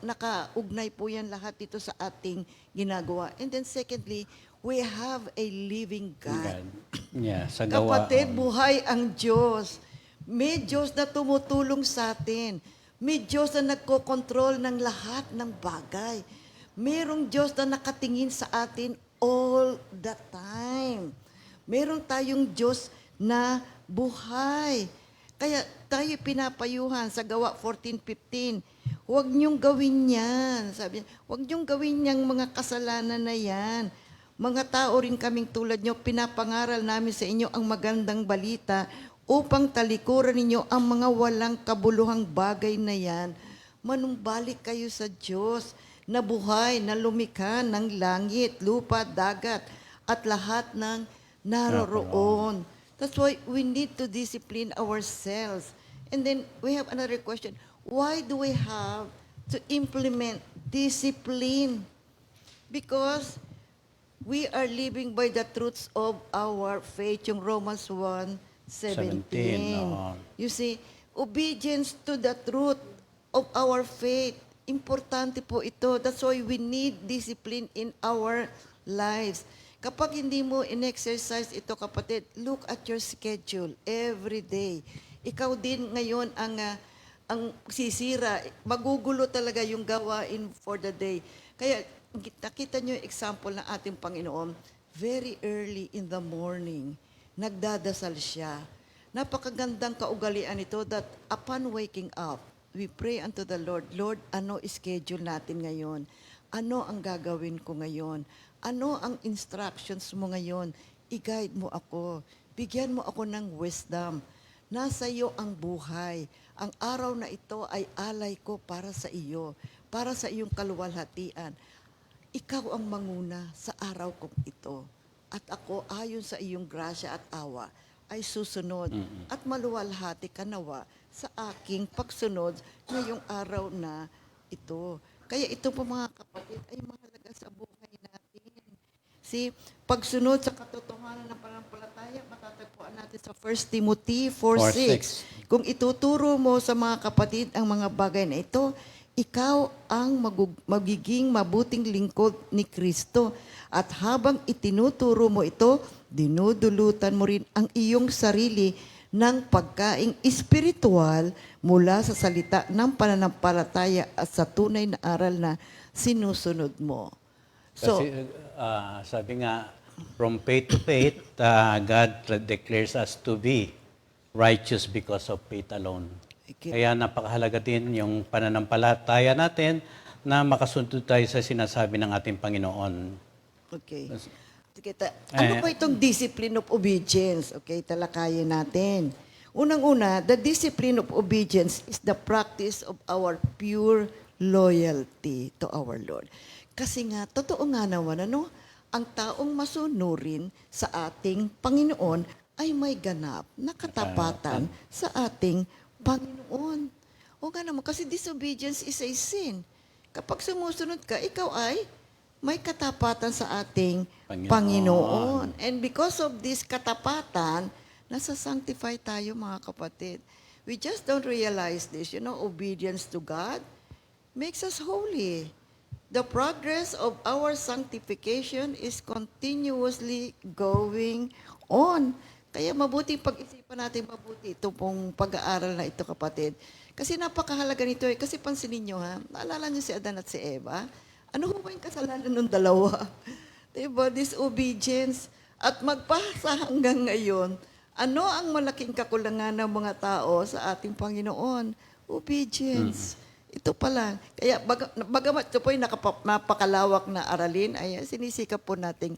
nakaugnay po yan lahat dito sa ating ginagawa. And then secondly, we have a living God. Yeah, sa gawa. Kapatid, buhay ang Diyos. May Diyos na tumutulong sa atin. May Diyos na nagkokontrol ng lahat ng bagay. Mayroong Diyos na nakatingin sa atin all the time. Meron tayong Diyos na buhay. Kaya tayo pinapayuhan sa Gawa 14:15. Huwag niyong gawin yan. Sabi niya, huwag niyong gawin yang mga kasalanan na yan. Mga tao rin kaming tulad niyo, pinapangaral namin sa inyo ang magandang balita upang talikuran ninyo ang mga walang kabuluhang bagay na yan. Manumbalik kayo sa Diyos na buhay, na lumikha ng langit, lupa, dagat, at lahat ng naroroon. That's why we need to discipline ourselves. And then we have another question. Why do we have to implement discipline? Because we are living by the truths of our faith, yung Romans 1:17. You see, obedience to the truth of our faith. Importante po ito. That's why we need discipline in our lives. Kapag hindi mo in-exercise ito, kapatid, look at your schedule every day. Ikaw din ngayon ang sisira. Magugulo talaga yung gawain for the day. Kaya nakita nyo yung example ng ating Panginoon, very early in the morning, nagdadasal siya. Napakagandang kaugalian ito that upon waking up, we pray unto the Lord, Lord, ano schedule natin ngayon? Ano ang gagawin ko ngayon? Ano ang instructions mo ngayon? I-guide mo ako. Bigyan mo ako ng wisdom. Nasa iyo ang buhay. Ang araw na ito ay alay ko para sa iyo, para sa iyong kaluwalhatian. Ikaw ang manguna sa araw kong ito. At ako, ayon sa iyong grasya at awa, ay susunod at maluwalhati ka nawa sa aking pagsunod ngayong araw na ito. Kaya ito po mga kapatid ay mahalaga sa buhay natin. See, pagsunod sa katotohanan ng pananampalataya, matatagpuan natin sa 1 Timothy 4:6. Kung ituturo mo sa mga kapatid ang mga bagay na ito, ikaw ang magiging mabuting lingkod ni Kristo. At habang itinuturo mo ito, dinudulutan mo rin ang iyong sarili ng pagkaing espiritual mula sa salita ng pananampalataya at sa tunay na aral na sinusunod mo. So, Kasi sabi nga, from faith to faith, God declares us to be righteous because of faith alone. Okay. Kaya napakahalaga din yung pananampalataya natin na makasunod tayo sa sinasabi ng ating Panginoon. Okay. Sige, ano ba itong discipline of obedience? Okay, talakayin natin. Unang-una, the discipline of obedience is the practice of our pure loyalty to our Lord. Kasi nga, totoo nga naman, ano, ang taong masunurin sa ating Panginoon ay may ganap na katapatan sa ating Panginoon. O nga naman, kasi disobedience is a sin. Kapag sumusunod ka, ikaw ay may katapatan sa ating Panginoon. And because of this katapatan, nasa-sanctify tayo, mga kapatid. We just don't realize this. You know, obedience to God makes us holy. The progress of our sanctification is continuously going on. Kaya mabuti pag-isipan natin mabuti ito pong pag-aaral na ito, kapatid. Kasi napakahalaga nito eh. Kasi pansinin nyo ha, naalala nyo si Adan at si Eva? Ano ho ba yung kasalanan ng dalawa? Diba? Disobedience. At magpasa hanggang ngayon, ano ang malaking kakulangan ng mga tao sa ating Panginoon? Obedience. Ito pa lang. Kaya bagamat ito po yung napakalawak na aralin, ay sinisikap po nating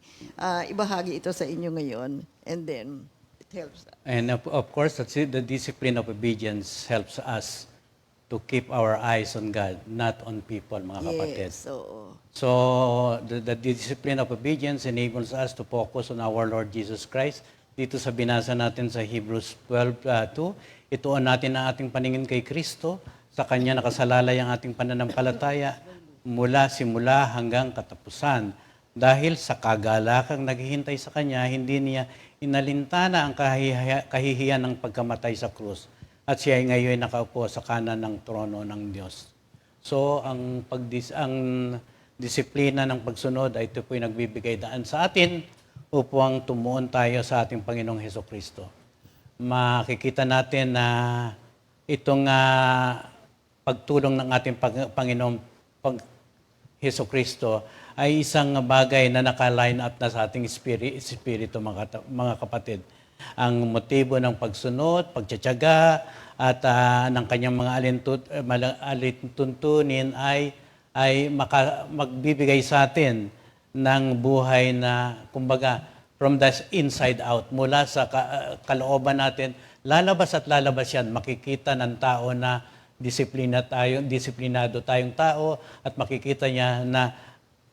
ibahagi ito sa inyo ngayon. And then, it helps. And of course, the discipline of obedience helps us to keep our eyes on God, not on people, mga kapatid. Yes, oo. So, the discipline of obedience enables us to focus on our Lord Jesus Christ. Dito sa binasa natin sa Hebrews 12:2, ituon natin ang ating paningin kay Kristo. Sa Kanya nakasalalay ang ating pananampalataya mula simula hanggang katapusan. Dahil sa kagalakang naghihintay sa Kanya, hindi niya inalintana ang kahihiyan ng pagkamatay sa krus. At siya ay ngayon nakaupo sa kanan ng trono ng Diyos. So, ang disiplina ng pagsunod ay ito po'y nagbibigay daan sa atin upang tumuon tayo sa ating Panginoong Hesukristo. Makikita natin na itong pagtulong ng ating Panginoong Hesukristo ay isang bagay na naka-line up na sa ating espiritu, mga kapatid. Ang motibo ng pagsunod, pagtsatsaga, at ng kanyang mga alintuntunin ay magbibigay sa atin ng buhay na, kumbaga, from the inside out, mula sa kalooban natin, lalabas at lalabas yan. Makikita ng tao na disiplinado tayong tao at makikita niya na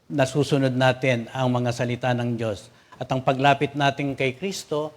nasusunod natin ang mga salita ng Diyos. At ang paglapit natin kay Kristo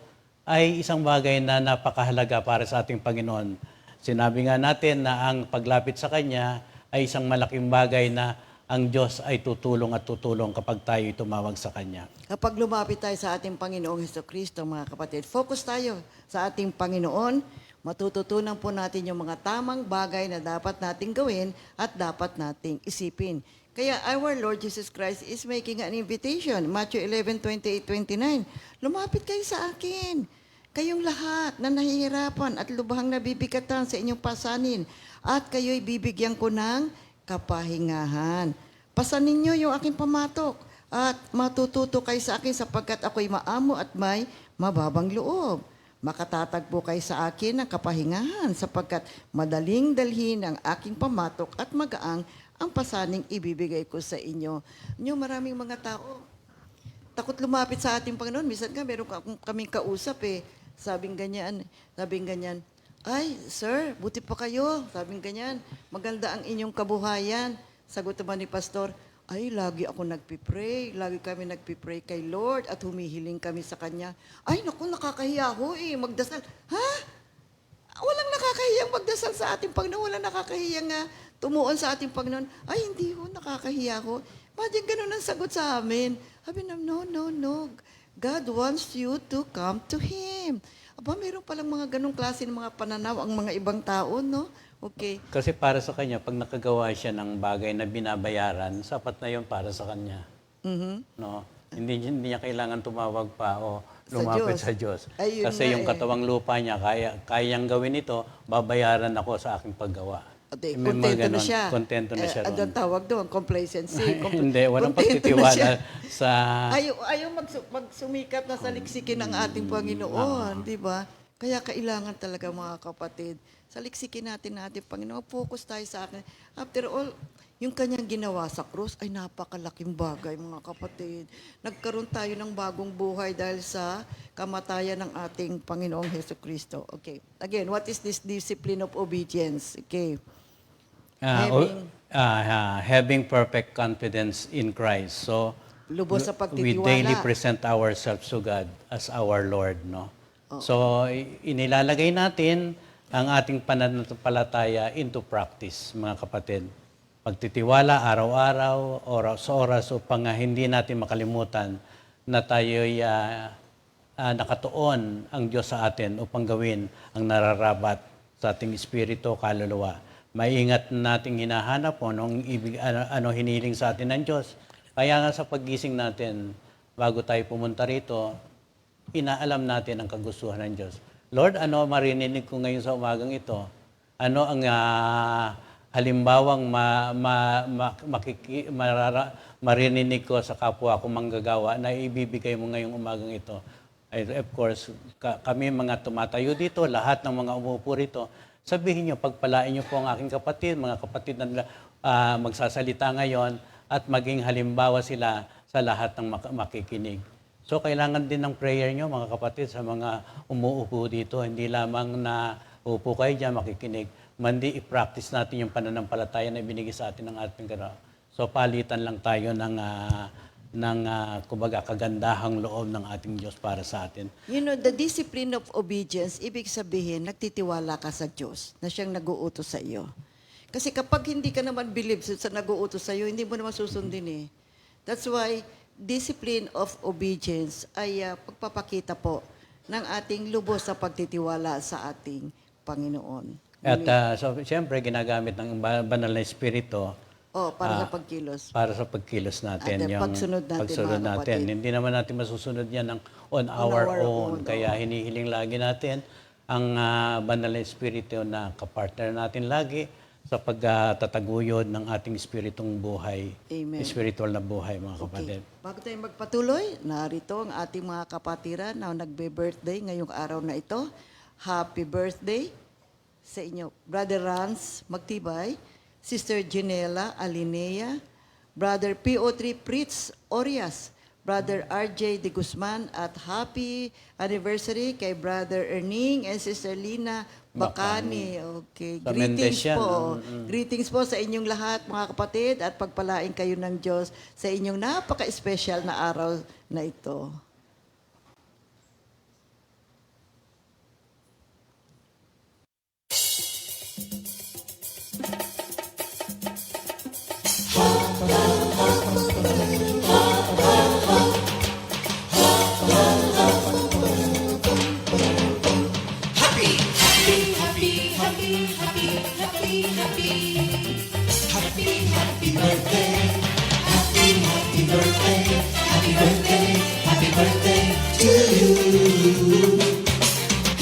ay isang bagay na napakahalaga para sa ating Panginoon. Sinabi nga natin na ang paglapit sa Kanya ay isang malaking bagay na ang Diyos ay tutulong at tutulong kapag tayo tumawag sa Kanya. Kapag lumapit tayo sa ating Panginoong Hesukristo, mga kapatid, focus tayo sa ating Panginoon. Matututunan po natin yung mga tamang bagay na dapat nating gawin at dapat nating isipin. Kaya our Lord Jesus Christ is making an invitation. Matthew 11:28-29. Lumapit kayo sa akin. Kayong lahat na nahihirapan at lubhang nabibigatan sa inyong pasanin. At kayo'y bibigyan ko ng kapahingahan. Pasanin niyo yung aking pamatok. At matututo kayo sa akin sapagkat ako'y maamo at may mababang loob. Makatatagpo kayo sa akin ng kapahingahan sapagkat madaling dalhin ang aking pamatok at magaang ang pasaning ibibigay ko sa inyo. Maraming mga tao, takot lumapit sa ating Panginoon. Minsan nga, meron kaming kausap Sabing ganyan, ay, sir, buti pa kayo. Sabing ganyan, maganda ang inyong kabuhayan. Sagot naman ni Pastor, ay, lagi ako nagpipray. Lagi kami nagpipray kay Lord at humihiling kami sa Kanya. Ay, naku, nakakahiya ho magdasal. Ha? Walang nakakahiyang magdasal sa ating Panginoon. Walang nakakahiyang tumuon sa ating Panginoon. Ay, hindi ho, nakakahiya ho. Imagine ganun ang sagot sa amin. Sabi na, no. God wants you to come to Him. Aba, meron palang mga ganung klase ng mga pananaw ang mga ibang tao, no? Okay. Kasi para sa kanya, pag nakagawa siya ng bagay na binabayaran, sapat na yun para sa kanya. No? Hindi niya kailangan tumawag pa o lumapit sa Diyos. Ayun Kasi nga yung katawang lupa niya, kayang gawin ito, babayaran ako sa aking paggawa. Okay, May mga kontento na ganon. siya. Kontento na siya Ang tawag doon, complacency. Hindi, walang Kontento na siya. pagtitiwala sa... Ayaw magsumikap na saliksikin ang ating Panginoon, di ba? Kaya kailangan talaga mga kapatid, saliksikin natin, Panginoon, focus tayo sa akin. After all, yung kanyang ginawa sa krus ay napakalaking bagay mga kapatid. Nagkaroon tayo ng bagong buhay dahil sa kamatayan ng ating Panginoong Hesus Kristo. Okay. Again, what is this discipline of obedience? Okay. Having perfect confidence in Christ. So, Lubos sa we pagtitiwala. daily present ourselves to God as our Lord, no? So, inilalagay natin ang ating pananampalataya into practice, mga kapatid. Pagtitiwala araw-araw, oras-oras, upang hindi natin makalimutan na tayo'y nakatuon ang Diyos sa atin upang gawin ang nararapat sa ating espiritu, kaluluwa. Maingat nating hinahanap po ano hiniling sa atin ng Diyos. Kaya nga sa paggising natin, bago tayo pumunta rito, inaalam natin ang kagustuhan ng Diyos. Lord, ano marinig ko ngayon sa umagang ito? Ano ang halimbawang marinig ko sa kapwa ko manggagawa na ibibigay mo ngayong umagang ito? Of course, kami mga tumatayo dito, lahat ng mga umupo rito, sabihin nyo, pagpalain nyo po ang aking kapatid, mga kapatid na magsasalita ngayon, at maging halimbawa sila sa lahat ng makikinig. So, kailangan din ng prayer nyo, mga kapatid, sa mga umuupo dito. Hindi lamang na upo kayo dyan, makikinig. Mandi, i-practice natin yung pananampalataya na ibinigay sa atin ng ating gano'n. So, palitan lang tayo ng kumbaga, kagandahang loob ng ating Diyos para sa atin. You know, the discipline of obedience, ibig sabihin, nagtitiwala ka sa Diyos na siyang nag-uutos sa iyo. Kasi kapag hindi ka naman believe sa nag-uutos sa iyo, hindi mo naman susundin eh. That's why, discipline of obedience ay pagpapakita po ng ating lubos sa pagtitiwala sa ating Panginoon. At so, siyempre, ginagamit ng banal na Espiritu para sa pagkilos. Para sa pagkilos natin. At pagsunod natin, mga kapatid. Hindi naman natin masusunod yan on our own. Kaya hinihiling lagi natin ang banal na Espiritu na kapartner natin lagi sa pagtataguyod ng ating espiritong buhay. Amen. Spiritual na buhay, mga kapatid. Bago tayo magpatuloy, narito ang ating mga kapatiran na nagbe-birthday ngayong araw na ito. Happy birthday sa inyo. Brother Rans Magtibay, Sister Janela Alinea, Brother PO3 Pritz Orias, Brother RJ De Guzman, at happy anniversary kay Brother Erning and Sister Lina Bacani. Okay. Sa Greetings Mendez yan, po. Greetings po sa inyong lahat, mga kapatid, at pagpalain kayo ng Diyos sa inyong napaka-special na araw na ito.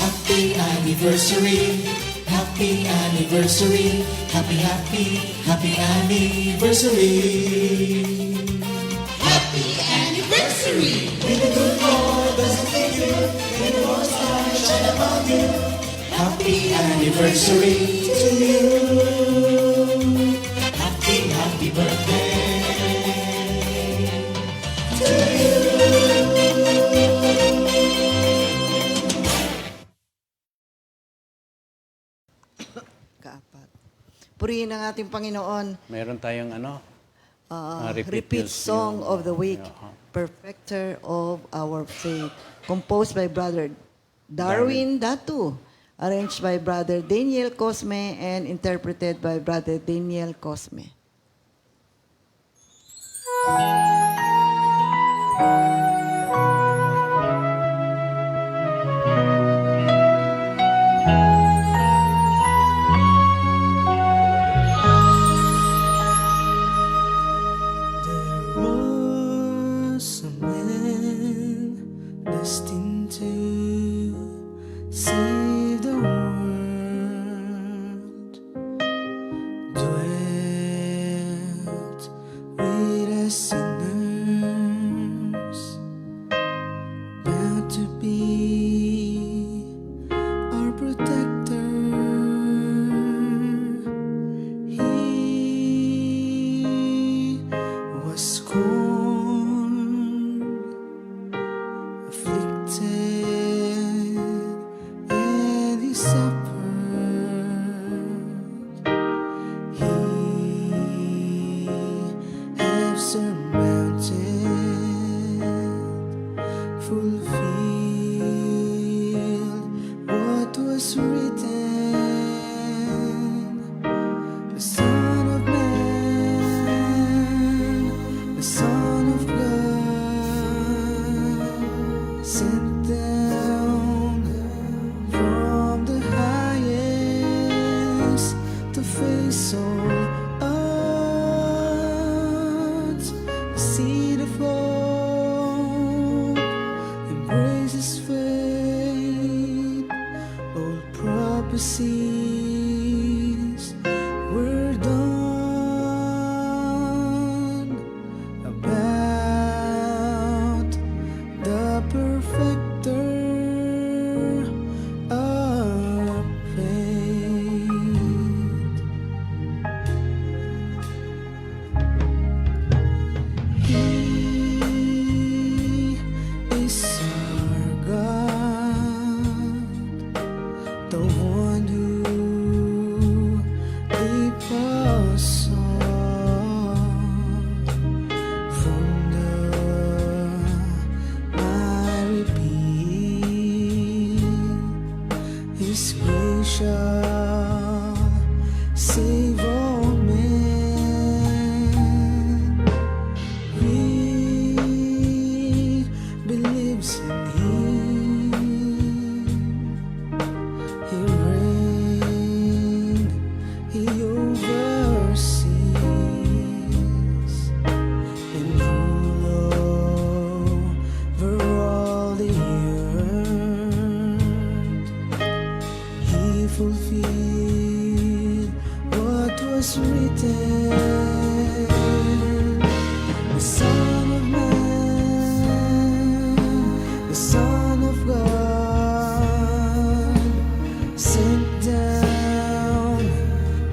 Happy anniversary, happy anniversary, happy, happy, happy anniversary. Happy anniversary! May the good Lord doesn't leave you, may the Lord's light shine upon you. Happy anniversary to you. Happy, happy birthday to you. Kaapat. Purihin ang ating Panginoon. Meron tayong Repeat Song of the Week, Perfecter of Our Faith, composed by Brother Darwin Datu, arranged by Brother Daniel Cosme, and interpreted by Brother Daniel Cosme. There was a man destined to save the world, dwelt with us sinners, bound to be afflicted, and he suffered. He have surmounted, fulfilled what was written. The Son of Man, the Son of God, sent down from the highest to face all odds. The seed of hope embraces faith. All prophecies were done about the perfecter of faith. He is our God, the one who leads us from the miry pit. His grace shall save all men. He believes in Him. He reigned, He oversees, and rule over all the earth. He fulfilled what was written. The Son of Man, the Son of God, sent down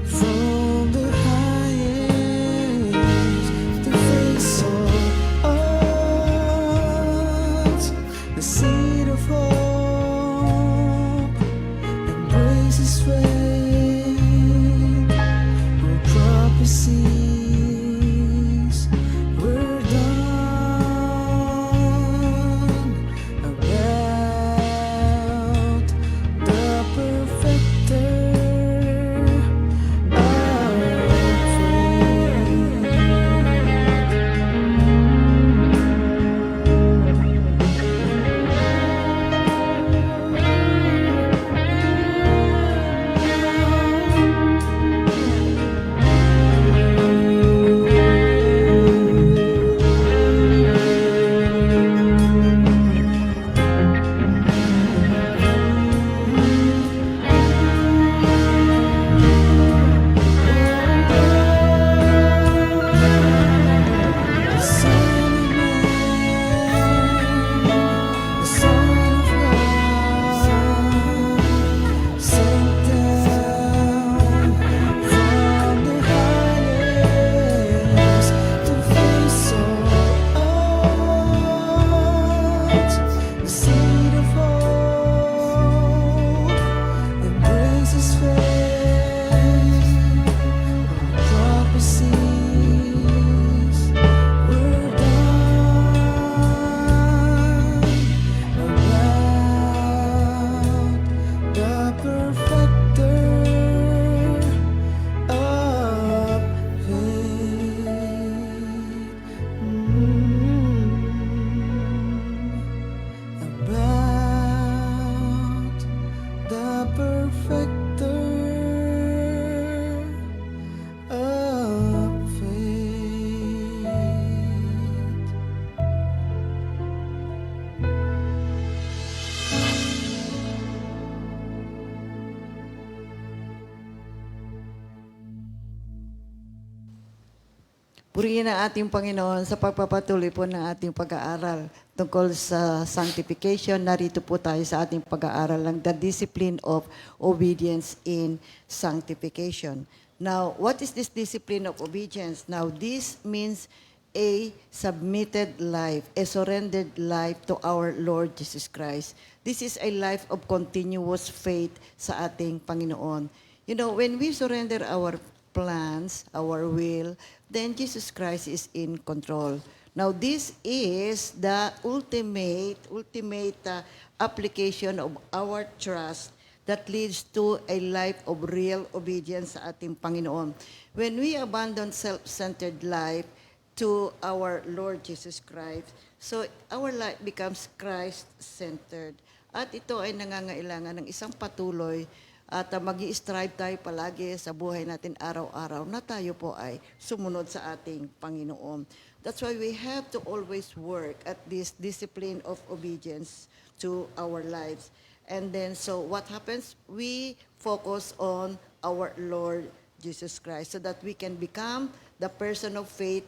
from the highest to face all odds. The seed of hope embraces faith. All prophecies were done about the perfecter of the Son of Man, the Son of God, sent down from the highest to face all odds. The seed of hope embraces faith. Prophecies were done about the perfecter of faith. About the perfecter of faith. Purihin ang ating Panginoon sa pagpapatuloy po ng ating pag-aaral tungkol sa sanctification. Narito po tayo sa ating pag-aaral ng the discipline of obedience in sanctification. Now, what is this discipline of obedience? Now, this means a submitted life, a surrendered life to our Lord Jesus Christ. This is a life of continuous faith sa ating Panginoon. You know, when we surrender our plans, our will, then Jesus Christ is in control. Now, this is the ultimate application of our trust that leads to a life of real obedience sa ating Panginoon. When we abandon self-centered life to our Lord Jesus Christ, so our life becomes Christ-centered. At ito ay nangangailangan ng isang patuloy at mag-i-strive tayo palagi sa buhay natin araw-araw na tayo po ay sumunod sa ating Panginoon. That's why we have to always work at this discipline of obedience to our lives. And then, so what happens? We focus on our Lord Jesus Christ so that we can become the person of faith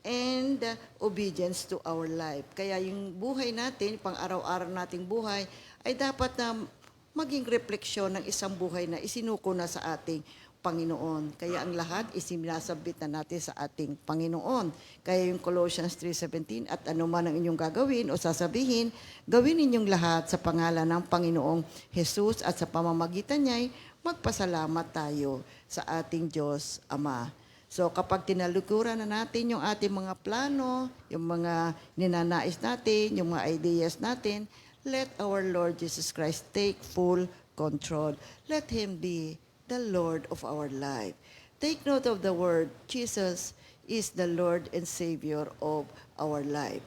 and obedience to our life. Kaya yung buhay natin, pang araw-araw nating buhay, ay dapat na maging refleksyon ng isang buhay na isinuko na sa ating Panginoon. Kaya ang lahat isinasabit na natin sa ating Panginoon. Kaya yung Colossians 3:17, at anuman ang inyong gagawin o sasabihin, gawin ninyong lahat sa pangalan ng Panginoong Jesus at sa pamamagitan niya'y magpasalamat tayo sa ating Diyos Ama. So kapag tinalikuran na natin yung ating mga plano, yung mga ninanais natin, yung mga ideas natin, let our Lord Jesus Christ take full control. Let Him be the Lord of our life. Take note of the word, Jesus is the Lord and Savior of our life.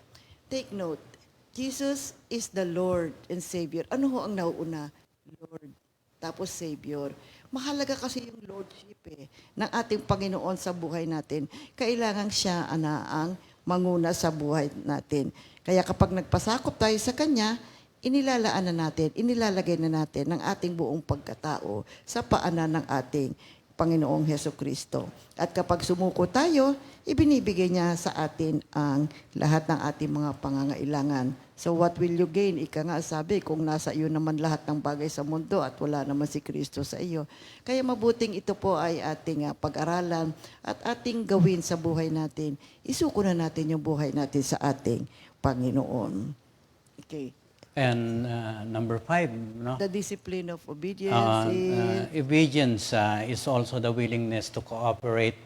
Take note, Jesus is the Lord and Savior. Ano ho ang nauuna? Lord, tapos Savior. Mahalaga kasi yung Lordship ng ating Panginoon sa buhay natin. Kailangan siya ang manguna sa buhay natin. Kaya kapag nagpasakop tayo sa Kanya, inilalaan na natin, inilalagay na natin ng ating buong pagkatao sa paanan ng ating Panginoong Hesukristo. At kapag sumuko tayo, ibinibigay niya sa atin ang lahat ng ating mga pangangailangan. So what will you gain? Ika nga sabi, kung nasa iyo naman lahat ng bagay sa mundo at wala naman si Kristo sa iyo. Kaya mabuting ito po ay ating pag-aralan at ating gawin sa buhay natin. Isuko na natin yung buhay natin sa ating Panginoon. Okay. And number 5, no? The discipline of obedience is... Obedience is also the willingness to cooperate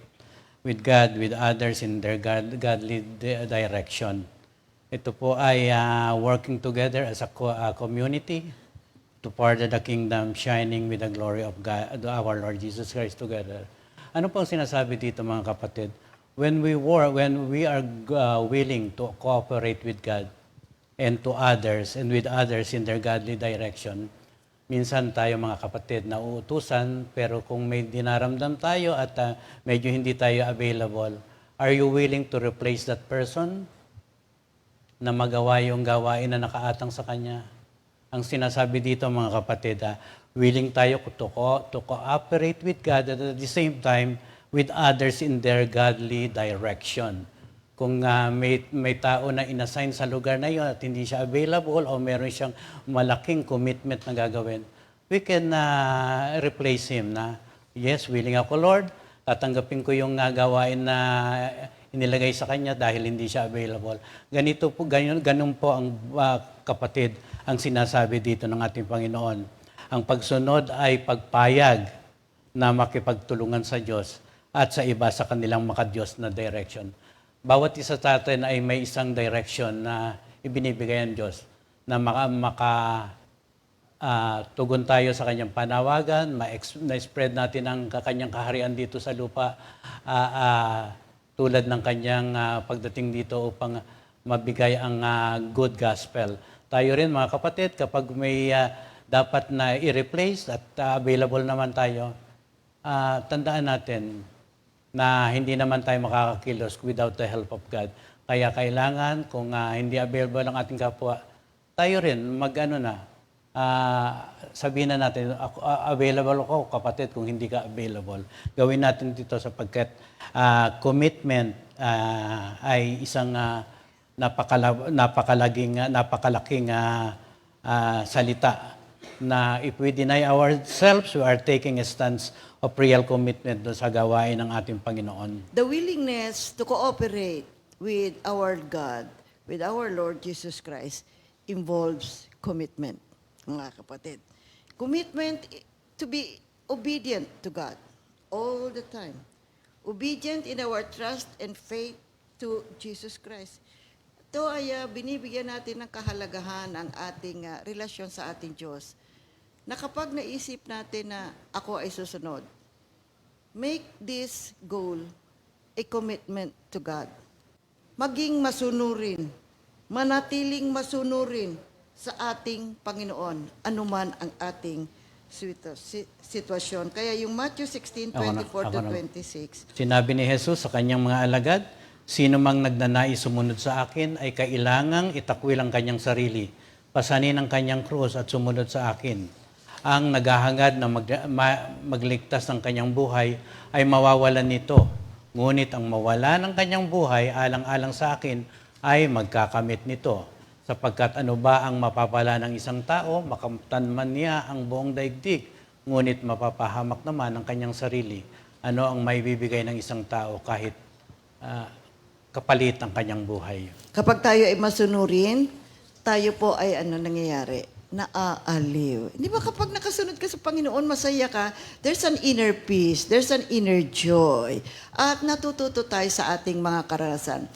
with God, with others in their godly direction. Ito po ay working together as a community to further the kingdom, shining with the glory of God, our Lord Jesus Christ together. Ano po ang sinasabi dito mga kapatid? When we are willing to cooperate with God and to others and with others in their godly direction, minsan tayo mga kapatid na uutusan, pero kung may dinaramdam tayo at medyo hindi tayo available, are you willing to replace that person na magawa yung gawain na nakaatang sa kanya? Ang sinasabi dito mga kapatid, willing tayo to cooperate with God at at the same time with others in their godly direction. Kung may tao na inassign sa lugar na yun at hindi siya available o meron siyang malaking commitment na gagawin, we can replace him na, yes, willing ako Lord, tatanggapin ko yung gawain na inilagay sa kanya dahil hindi siya available. Ganun po ang kapatid ang sinasabi dito ng ating Panginoon. Ang pagsunod ay pagpayag na makipagtulungan sa Diyos at sa iba sa kanilang makadiyos na direction. Bawat isa sa atin ay may isang direction na ibinibigay ng Diyos na tugon tayo sa kanyang panawagan, na-spread natin ang kanyang kaharian dito sa lupa, tulad ng kanyang pagdating dito upang mabigay ang good gospel. Tayo rin mga kapatid, kapag may dapat na i-replace at available naman tayo, tandaan natin na hindi naman tayo makakakilos without the help of God. Kaya kailangan, kung hindi available ang ating kapwa, tayo rin sabihin na natin, available ako kapatid kung hindi ka available. Gawin natin dito sapagkat commitment ay isang napakalaking salita na if we deny ourselves, we are taking a stance of real commitment doon sa gawain ng ating Panginoon. The willingness to cooperate with our God, with our Lord Jesus Christ, involves commitment, mga kapatid. Commitment to be obedient to God all the time. Obedient in our trust and faith to Jesus Christ. Ito ay binibigyan natin ng kahalagahan ang ating relasyon sa ating Diyos. Na kapag naisip natin na ako ay susunod, make this goal a commitment to God. Maging masunurin, manatiling masunurin sa ating Panginoon, anuman ang ating sitwasyon. Kaya yung Matthew 16:24 to 26. Sinabi ni Jesus sa kanyang mga alagad, sino mang nagnanais sumunod sa akin ay kailangang itakwil ang kanyang sarili, pasanin ang kanyang krus at sumunod sa akin. Ang naghahangad na magligtas ng kanyang buhay ay mawawalan nito. Ngunit ang mawala ng kanyang buhay alang-alang sa akin ay magkakamit nito. Sapagkat ano ba ang mapapala ng isang tao, makamtan man niya ang buong daigdig, ngunit mapapahamak naman ang kanyang sarili. Ano ang maibibigay ng isang tao kahit kapalit ang kanyang buhay? Kapag tayo ay masunurin, tayo po ay nangyayari? Naaaliw. Di ba kapag nakasunod ka sa Panginoon, masaya ka, there's an inner peace, there's an inner joy. At natututo tayo sa ating mga karanasan.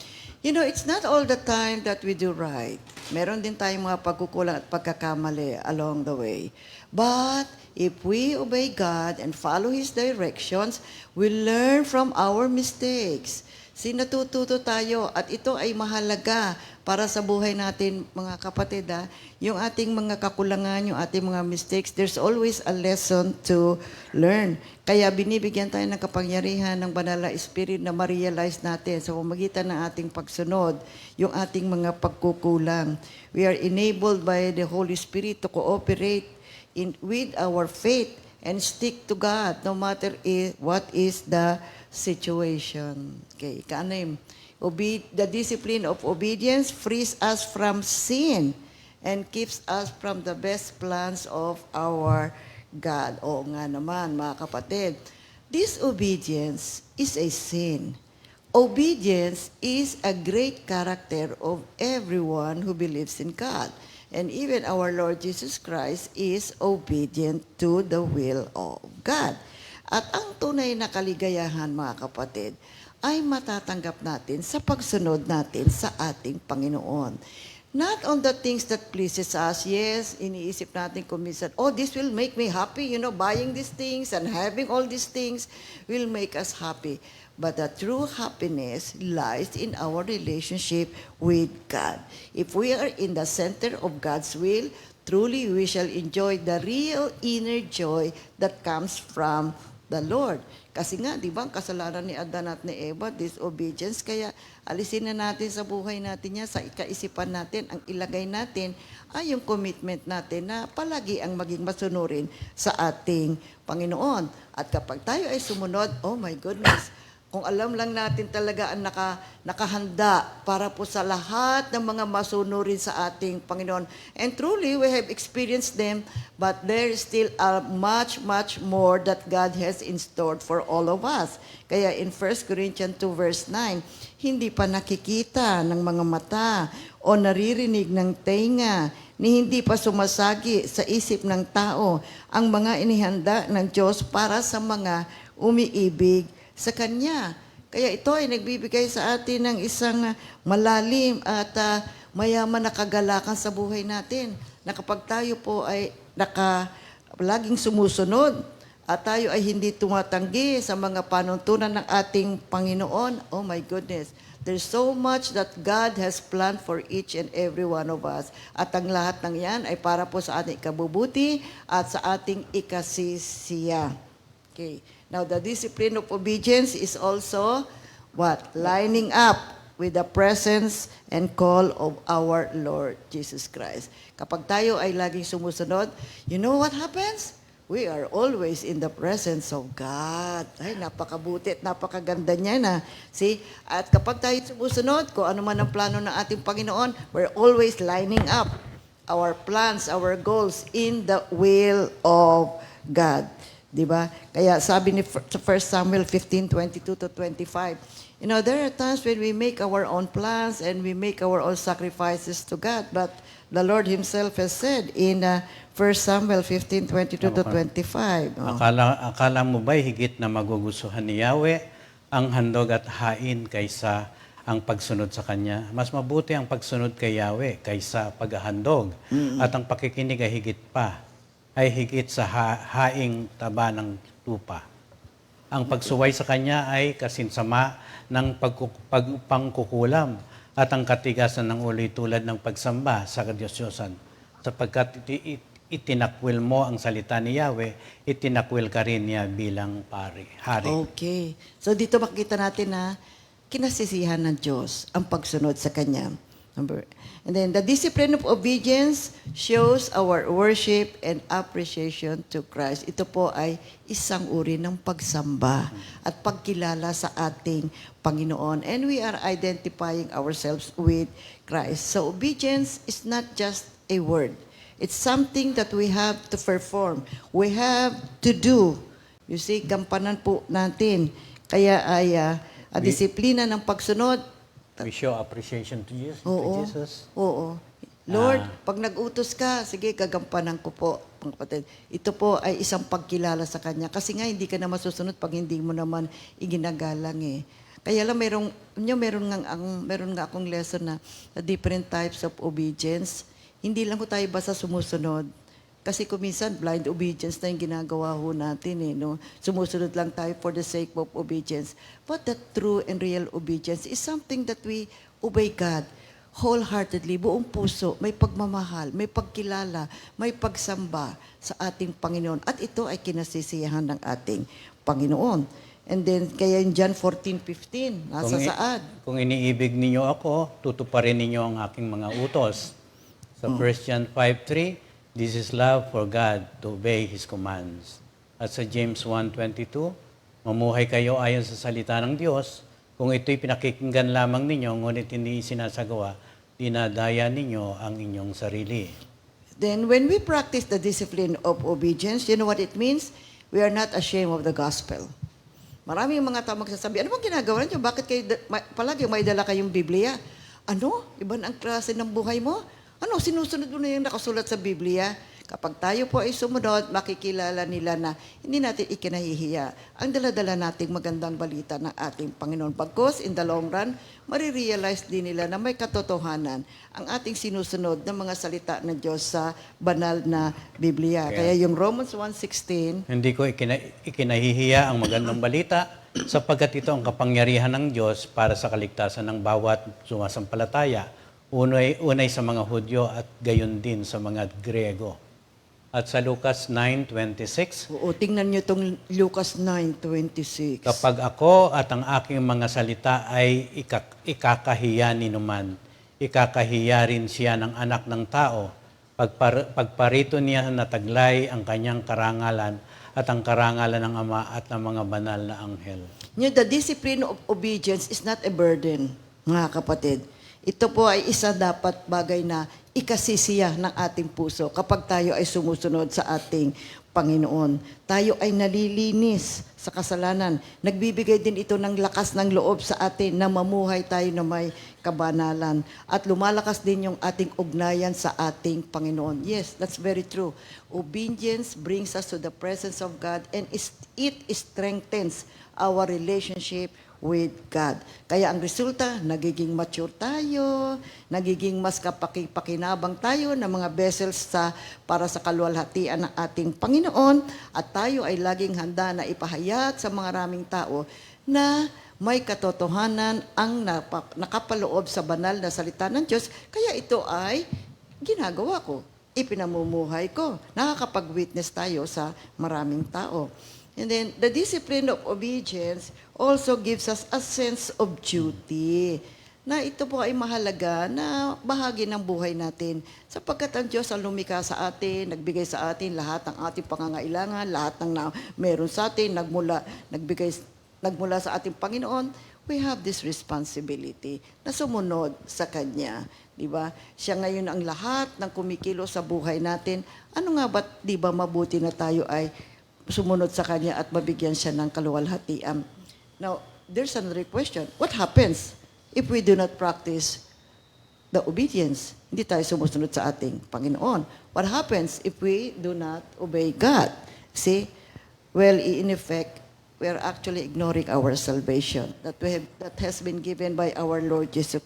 You know, it's not all the time that we do right. Meron din tayong mga pagkukulang at pagkakamali along the way. But if we obey God and follow His directions, we learn from our mistakes. Natututo tayo at ito ay mahalaga para sa buhay natin, mga kapatid. Yung ating mga kakulangan, yung ating mga mistakes, there's always a lesson to learn. Kaya binibigyan tayo ng kapangyarihan ng Banal na Spirit na ma-realize natin sa pamamagitan ng ating pagsunod, yung ating mga pagkukulang. We are enabled by the Holy Spirit to cooperate with our faith and stick to God no matter what is the situation. Okay, ika-6. The discipline of obedience frees us from sin and keeps us from the best plans of our God. Oo nga naman, mga kapatid. Disobedience is a sin. Obedience is a great character of everyone who believes in God. And even our Lord Jesus Christ is obedient to the will of God. At ang tunay na kaligayahan, mga kapatid, ay matatanggap natin sa pagsunod natin sa ating Panginoon. Not on the things that pleases us. Yes, iniisip natin kung minsan, oh, this will make me happy. You know, buying these things and having all these things will make us happy. But the true happiness lies in our relationship with God. If we are in the center of God's will, truly we shall enjoy the real inner joy that comes from the Lord. Kasi nga, di ba, ang kasalanan ni Adan at ni Eva, disobedience, kaya alisin na natin sa buhay natin yan, sa ikaisipan natin, ang ilagay natin ay yung commitment natin na palagi ang maging masunurin sa ating Panginoon. At kapag tayo ay sumunod, oh my goodness, kung alam lang natin talaga ang nakahanda para po sa lahat ng mga masunurin sa ating Panginoon. And truly, we have experienced them, but there is still much, much more that God has in store for all of us. Kaya in 1 Corinthians 2 verse 9, hindi pa nakikita ng mga mata o naririnig ng tenga, ni hindi pa sumasagi sa isip ng tao ang mga inihanda ng Diyos para sa mga umiibig sa Kanya. Kaya ito ay nagbibigay sa atin ng isang malalim at mayaman na kagalakan sa buhay natin. Na kapag tayo po ay laging sumusunod at tayo ay hindi tumatanggi sa mga panuntunan ng ating Panginoon, oh my goodness, there's so much that God has planned for each and every one of us. At ang lahat ng yan ay para po sa ating ikabubuti at sa ating ikasisiya. Okay. Now, the discipline of obedience is also what? Lining up with the presence and call of our Lord Jesus Christ. Kapag tayo ay laging sumusunod, you know what happens? We are always in the presence of God. Ay, napakabuti at napakaganda niya na. See? At kapag tayo sumusunod, kung ano man ang plano ng ating Panginoon, we're always lining up our plans, our goals in the will of God. Diba? Kaya sabi ni 1 Samuel 15:22 to 25, You know, there are times when we make our own plans and we make our own sacrifices to God, but the Lord Himself has said in 1 Samuel 15:22 to 25. Oh. Akala mo ba'y higit na magugustuhan ni Yahweh ang handog at hain kaysa ang pagsunod sa Kanya? Mas mabuti ang pagsunod kay Yahweh kaysa paghahandog. At ang pakikinig ay higit sa haing taba ng lupa. Ang pagsuway sa Kanya ay kasinsama ng pangkukulam at ang katigasan ng ulo tulad ng pagsamba sa Diyos-Diyosan. Sapagkat itinakwil mo ang salita ni Yahweh, itinakwil ka rin niya bilang hari. Okay. So dito makikita natin na kinasisihan ng Diyos ang pagsunod sa Kanya. And then the discipline of obedience shows our worship and appreciation to Christ. Ito po ay isang uri ng pagsamba at pagkilala sa ating Panginoon. And we are identifying ourselves with Christ. So obedience is not just a word. It's something that we have to perform. We have to do. You see, gampanan po natin. Kaya ay disiplina ng pagsunod. We show appreciation to Jesus. Oo. To Jesus. Oo. Lord, pag nag-utos ka, sige, gagampanan ko po, mga kapatid. Ito po ay isang pagkilala sa Kanya. Kasi nga, hindi ka na masusunod pag hindi mo naman iginagalang eh. Kaya lang, meron nga akong lesson na different types of obedience. Hindi lang ko tayo basta sumusunod. Kasi kuminsan, blind obedience na yung ginagawa ho natin eh, no? Sumusunod lang tayo for the sake of obedience. But the true and real obedience is something that we obey God wholeheartedly, buong puso, may pagmamahal, may pagkilala, may pagsamba sa ating Panginoon. At ito ay kinasisiyahan ng ating Panginoon. And then, kaya yung John 14:15, nasa saad. Kung iniibig ninyo ako, tutuparin ninyo ang aking mga utos. Sa 1 John 5:3, this is love for God to obey His commands. At sa James 1:22, mamuhay kayo ayon sa salita ng Diyos. Kung ito'y pinakikinggan lamang ninyo, ngunit hindi sinasagawa, dinadaya ninyo ang inyong sarili. Then, when we practice the discipline of obedience, you know what it means? We are not ashamed of the gospel. Maraming mga tao magsasabi, ano bang ginagawa niyo? Bakit kayo palagi may dala kayong Biblia? Ano? Iba ang klase ng buhay mo? Ano? Sinusunod mo na yung nakasulat sa Biblia? Kapag tayo po ay sumunod, makikilala nila na hindi natin ikinahihiya ang dala-dala nating magandang balita ng ating Panginoon. Pagkos, in the long run, marirealize din nila na may katotohanan ang ating sinusunod ng mga salita ng Diyos sa banal na Biblia. Kaya yung Romans 1:16, Hindi ko ikinahihiya ang magandang balita sapagkat ito ang kapangyarihan ng Diyos para sa kaligtasan ng bawat sumasampalataya. Unay sa mga Hudyo at gayon din sa mga Griego. At sa Lucas 9:26, oo, tingnan nyo itong Lucas 9:26. kapag ako at ang aking mga salita ay ikakahiya ni numan, ikakahiya rin siya ng anak ng tao, pagparito niya na taglay ang kanyang karangalan at ang karangalan ng Ama at ng mga banal na anghel. The discipline of obedience is not a burden, mga kapatid. Ito po ay isa dapat bagay na ikasisiya ng ating puso kapag tayo ay sumusunod sa ating Panginoon. Tayo ay nalilinis sa kasalanan. Nagbibigay din ito ng lakas ng loob sa atin na mamuhay tayo na may kabanalan. At lumalakas din yung ating ugnayan sa ating Panginoon. Yes, that's very true. Obedience brings us to the presence of God and it strengthens our relationship with God. Kaya ang resulta, nagiging mature tayo, nagiging mas kapakipakinabang tayo ng mga vessels para sa kaluwalhatian ng ating Panginoon at tayo ay laging handa na ipahayag sa mga raming tao na may katotohanan ang nakapaloob sa banal na salita ng Diyos. Kaya ito ay ginagawa ko, ipinamumuhay ko. Nakakapag-witness tayo sa maraming tao. And then, the discipline of obedience also gives us a sense of duty. Na ito po ay mahalaga na bahagi ng buhay natin. Sapagkat ang Diyos ang lumikha sa atin, nagbigay sa atin lahat ng ating pangangailangan, lahat ng meron sa atin, nagmula sa ating Panginoon, we have this responsibility na sumunod sa Kanya. Diba? Siya ngayon ang lahat ng kumikilo sa buhay natin. Ano nga ba't di ba mabuti na tayo ay sumunod sa Kanya at mabigyan siya ng kaluwalhatian? Now, there's another question. What happens if we do not practice the obedience? Hindi tayo sumusunod sa ating Panginoon. What happens if we do not obey God? See? Well, in effect, we are actually ignoring our salvation that has been given by our Lord Jesus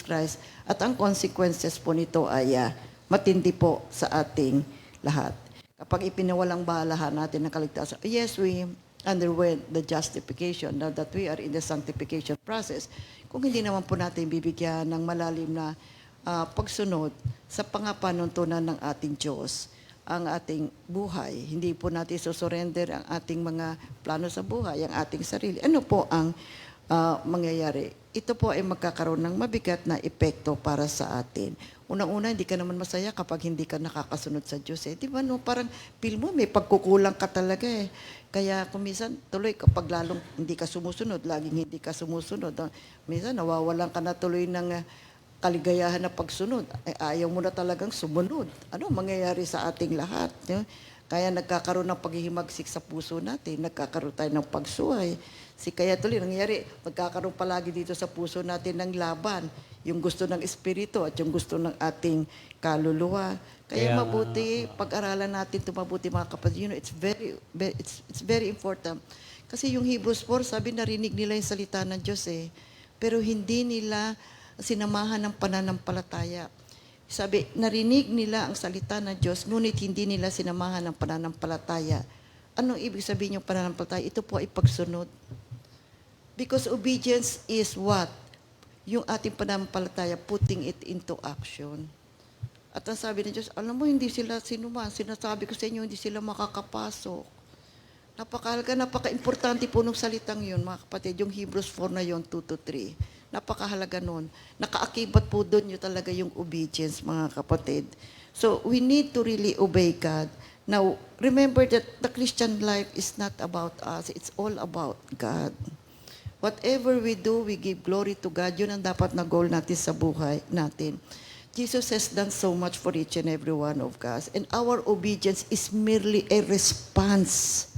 Christ. At ang consequences po nito ay matindi po sa ating lahat. Kapag ipinawalang bahala natin ng kaligtasan, yes, we underwent the justification, now that we are in the sanctification process. Kung hindi naman po natin bibigyan ng malalim na pagsunod sa pangapanuntunan ng ating Diyos, ang ating buhay, hindi po natin susurrender ang ating mga plano sa buhay, ang ating sarili. Ano po ang mangyayari? Ito po ay magkakaroon ng mabigat na epekto para sa atin. Unang-una, hindi ka naman masaya kapag hindi ka nakakasunod sa Diyos. Di ba, no? Parang feel mo, may pagkukulang ka talaga eh. Kaya kumisan, tuloy kapag lalong hindi ka sumusunod, laging hindi ka sumusunod. Minsan, nawawalan ka na tuloy ng kaligayahan na pagsunod. Ayaw mo na talagang sumunod. Ano mangyayari sa ating lahat? Kaya nagkakaroon ng paghihimagsik sa puso natin, nagkakaroon tayo ng pagsuhay. Kaya tuloy, nangyayari, magkakaroon palagi dito sa puso natin ng laban, yung gusto ng espiritu at yung gusto ng ating kaluluwa. Kaya mabuti, pag-aralan natin ito mabuti mga kapatid. It's very important. Kasi yung Hebrews 4, sabi narinig nila yung salita ng Diyos pero hindi nila sinamahan ng pananampalataya. Sabi, narinig nila ang salita ng Diyos, ngunit hindi nila sinamahan ng pananampalataya. Anong ibig sabihin yung pananampalataya? Ito po ay pagsunod. Because obedience is what? Yung ating pananampalataya, putting it into action. At ang sabi ng Diyos, alam mo, hindi sila sinuman. Sinasabi ko sa inyo, hindi sila makakapasok. Napaka-importante po ng salitang yun, mga kapatid, yung Hebrews 4 na yun, 2-3. Napakahalaga nun. Nakaakibat po doon yung talaga yung obedience, mga kapatid. So, we need to really obey God. Now, remember that the Christian life is not about us. It's all about God. Whatever we do, we give glory to God. Yun ang dapat na goal natin sa buhay natin. Jesus has done so much for each and every one of us. And our obedience is merely a response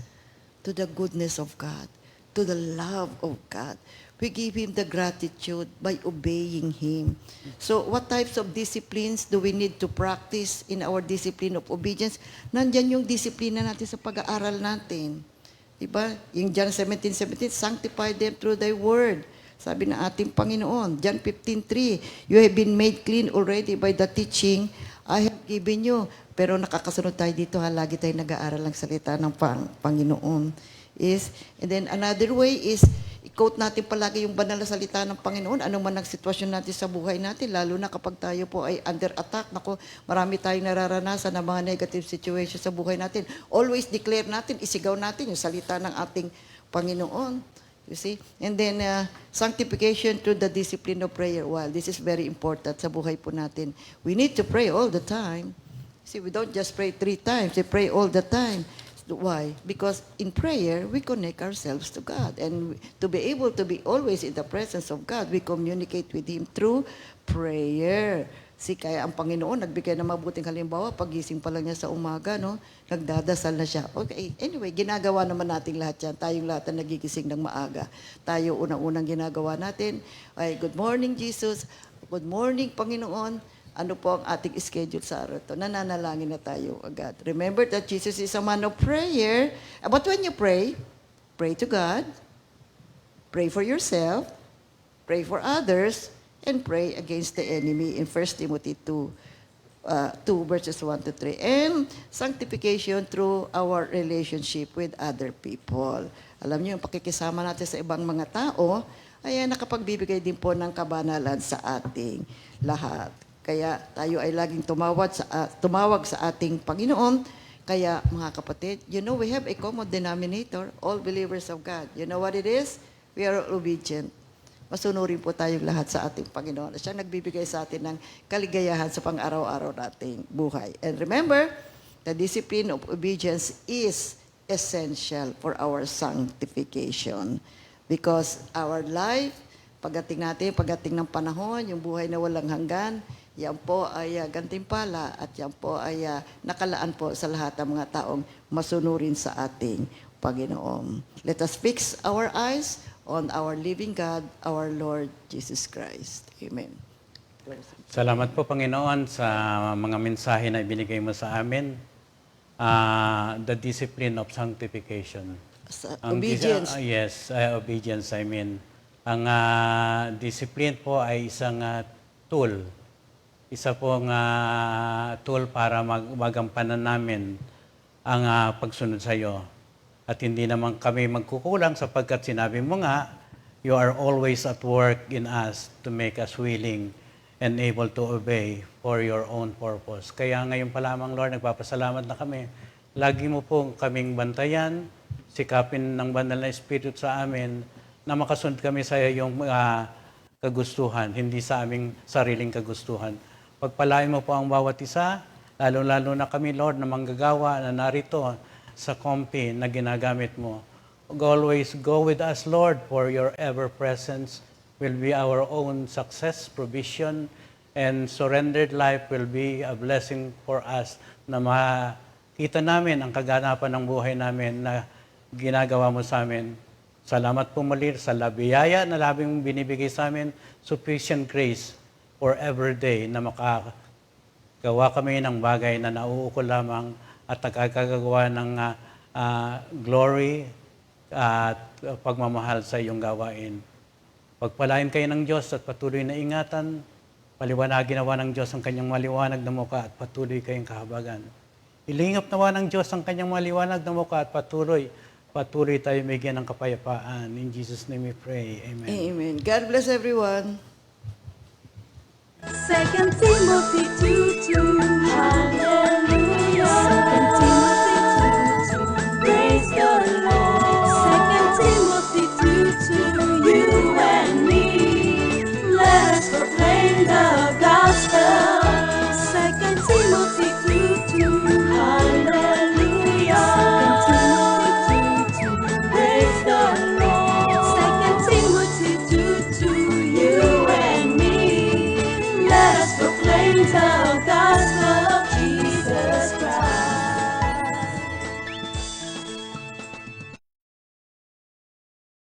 to the goodness of God, to the love of God. We give Him the gratitude by obeying Him. So, what types of disciplines do we need to practice in our discipline of obedience? Nandyan yung disiplina natin sa pag-aaral natin. Diba? Yung John 17:17, sanctify them through Thy word. Sabi na ating Panginoon, John 15:3, you have been made clean already by the teaching I have given you. Pero nakakasunod tayo dito, lagi tayo nag-aaral ng salita ng Panginoon. And then another way is, i-quote natin palagi yung banal na salita ng Panginoon, ano man ang sitwasyon natin sa buhay natin, lalo na kapag tayo po ay under attack. Naku, marami tayong nararanasan ng mga negative situation sa buhay natin. Always declare natin, isigaw natin yung salita ng ating Panginoon. You see? And then, sanctification through the discipline of prayer. Well, this is very important sa buhay po natin. We need to pray all the time. See, we don't just pray 3 times, we pray all the time. Why? Because in prayer, we connect ourselves to God. And to be able to be always in the presence of God, we communicate with Him through prayer. Kaya ang Panginoon, nagbigay ng mabuting halimbawa, pagising pa lang niya sa umaga, no? Nagdadasal na siya. Okay, anyway, ginagawa naman natin lahat yan. Tayong lahat na nagigising ng maaga. Tayo unang-unang ginagawa natin ay, good morning, Jesus. Good morning, Panginoon. Ano po ang ating schedule sa araw ito? Nananalangin na tayo agad. Remember that Jesus is a man of prayer. But when you pray to God, pray for yourself, pray for others, and pray against the enemy in 1 Timothy 2 verses 1-3. And sanctification through our relationship with other people. Alam niyo, yung pakikisama natin sa ibang mga tao, ay nakapagbibigay din po ng kabanalan sa ating lahat. Kaya tayo ay laging tumawag sa ating Panginoon. Kaya mga kapatid, you know, we have a common denominator, all believers of God. You know what it is? We are obedient. Masunurin po tayong lahat sa ating Panginoon. Siya nagbibigay sa atin ng kaligayahan sa pang-araw-araw nating buhay. And remember, the discipline of obedience is essential for our sanctification. Because our life, pagdating ng panahon, yung buhay na walang hanggan, yan po ay gantimpala at yan po ay nakalaan po sa lahat ng mga taong masunurin sa ating Panginoon. Let us fix our eyes on our living God, our Lord Jesus Christ. Amen. Salamat po, Panginoon, sa mga mensahe na ibinigay mo sa amin. The discipline of sanctification. Sa Obedience. obedience. Obedience, I mean. Ang discipline po ay isang tool. Isa pong tool para magampanan namin ang pagsunod sa iyo. At hindi naman kami magkukulang sapagkat sinabi mo nga, you are always at work in us to make us willing and able to obey for your own purpose. Kaya ngayon pa lamang, Lord, nagpapasalamat na kami. Lagi mo po kaming bantayan, sikapin ng banal na Espiritu sa amin na makasunod kami sa iyong kagustuhan, hindi sa aming sariling kagustuhan. Pagpalain mo po ang bawat isa, lalo-lalo na kami, Lord, na manggagawa na narito sa kompi na ginagamit mo. Always go with us, Lord, for your ever-presence will be our own success, provision, and surrendered life will be a blessing for us na makita namin ang kaganapan ng buhay namin na ginagawa mo sa amin. Salamat po muli sa biyaya na labing binibigay sa amin, sufficient grace for every day na makagawa kami ng bagay na nauukol lamang at nakakagawa ng glory at pagmamahal sa iyong gawain. Pagpalain kayo ng Diyos at patuloy na ingatan, paliwanagin nawa ng Diyos ang kanyang maliwanag na mukha at patuloy kayong kahabagan. Ilingap nawa ng Diyos ang kanyang maliwanag na mukha at patuloy tayo bigyan ng kapayapaan. In Jesus' name we pray. Amen. Amen. God bless everyone. 2 Timothy 2:2.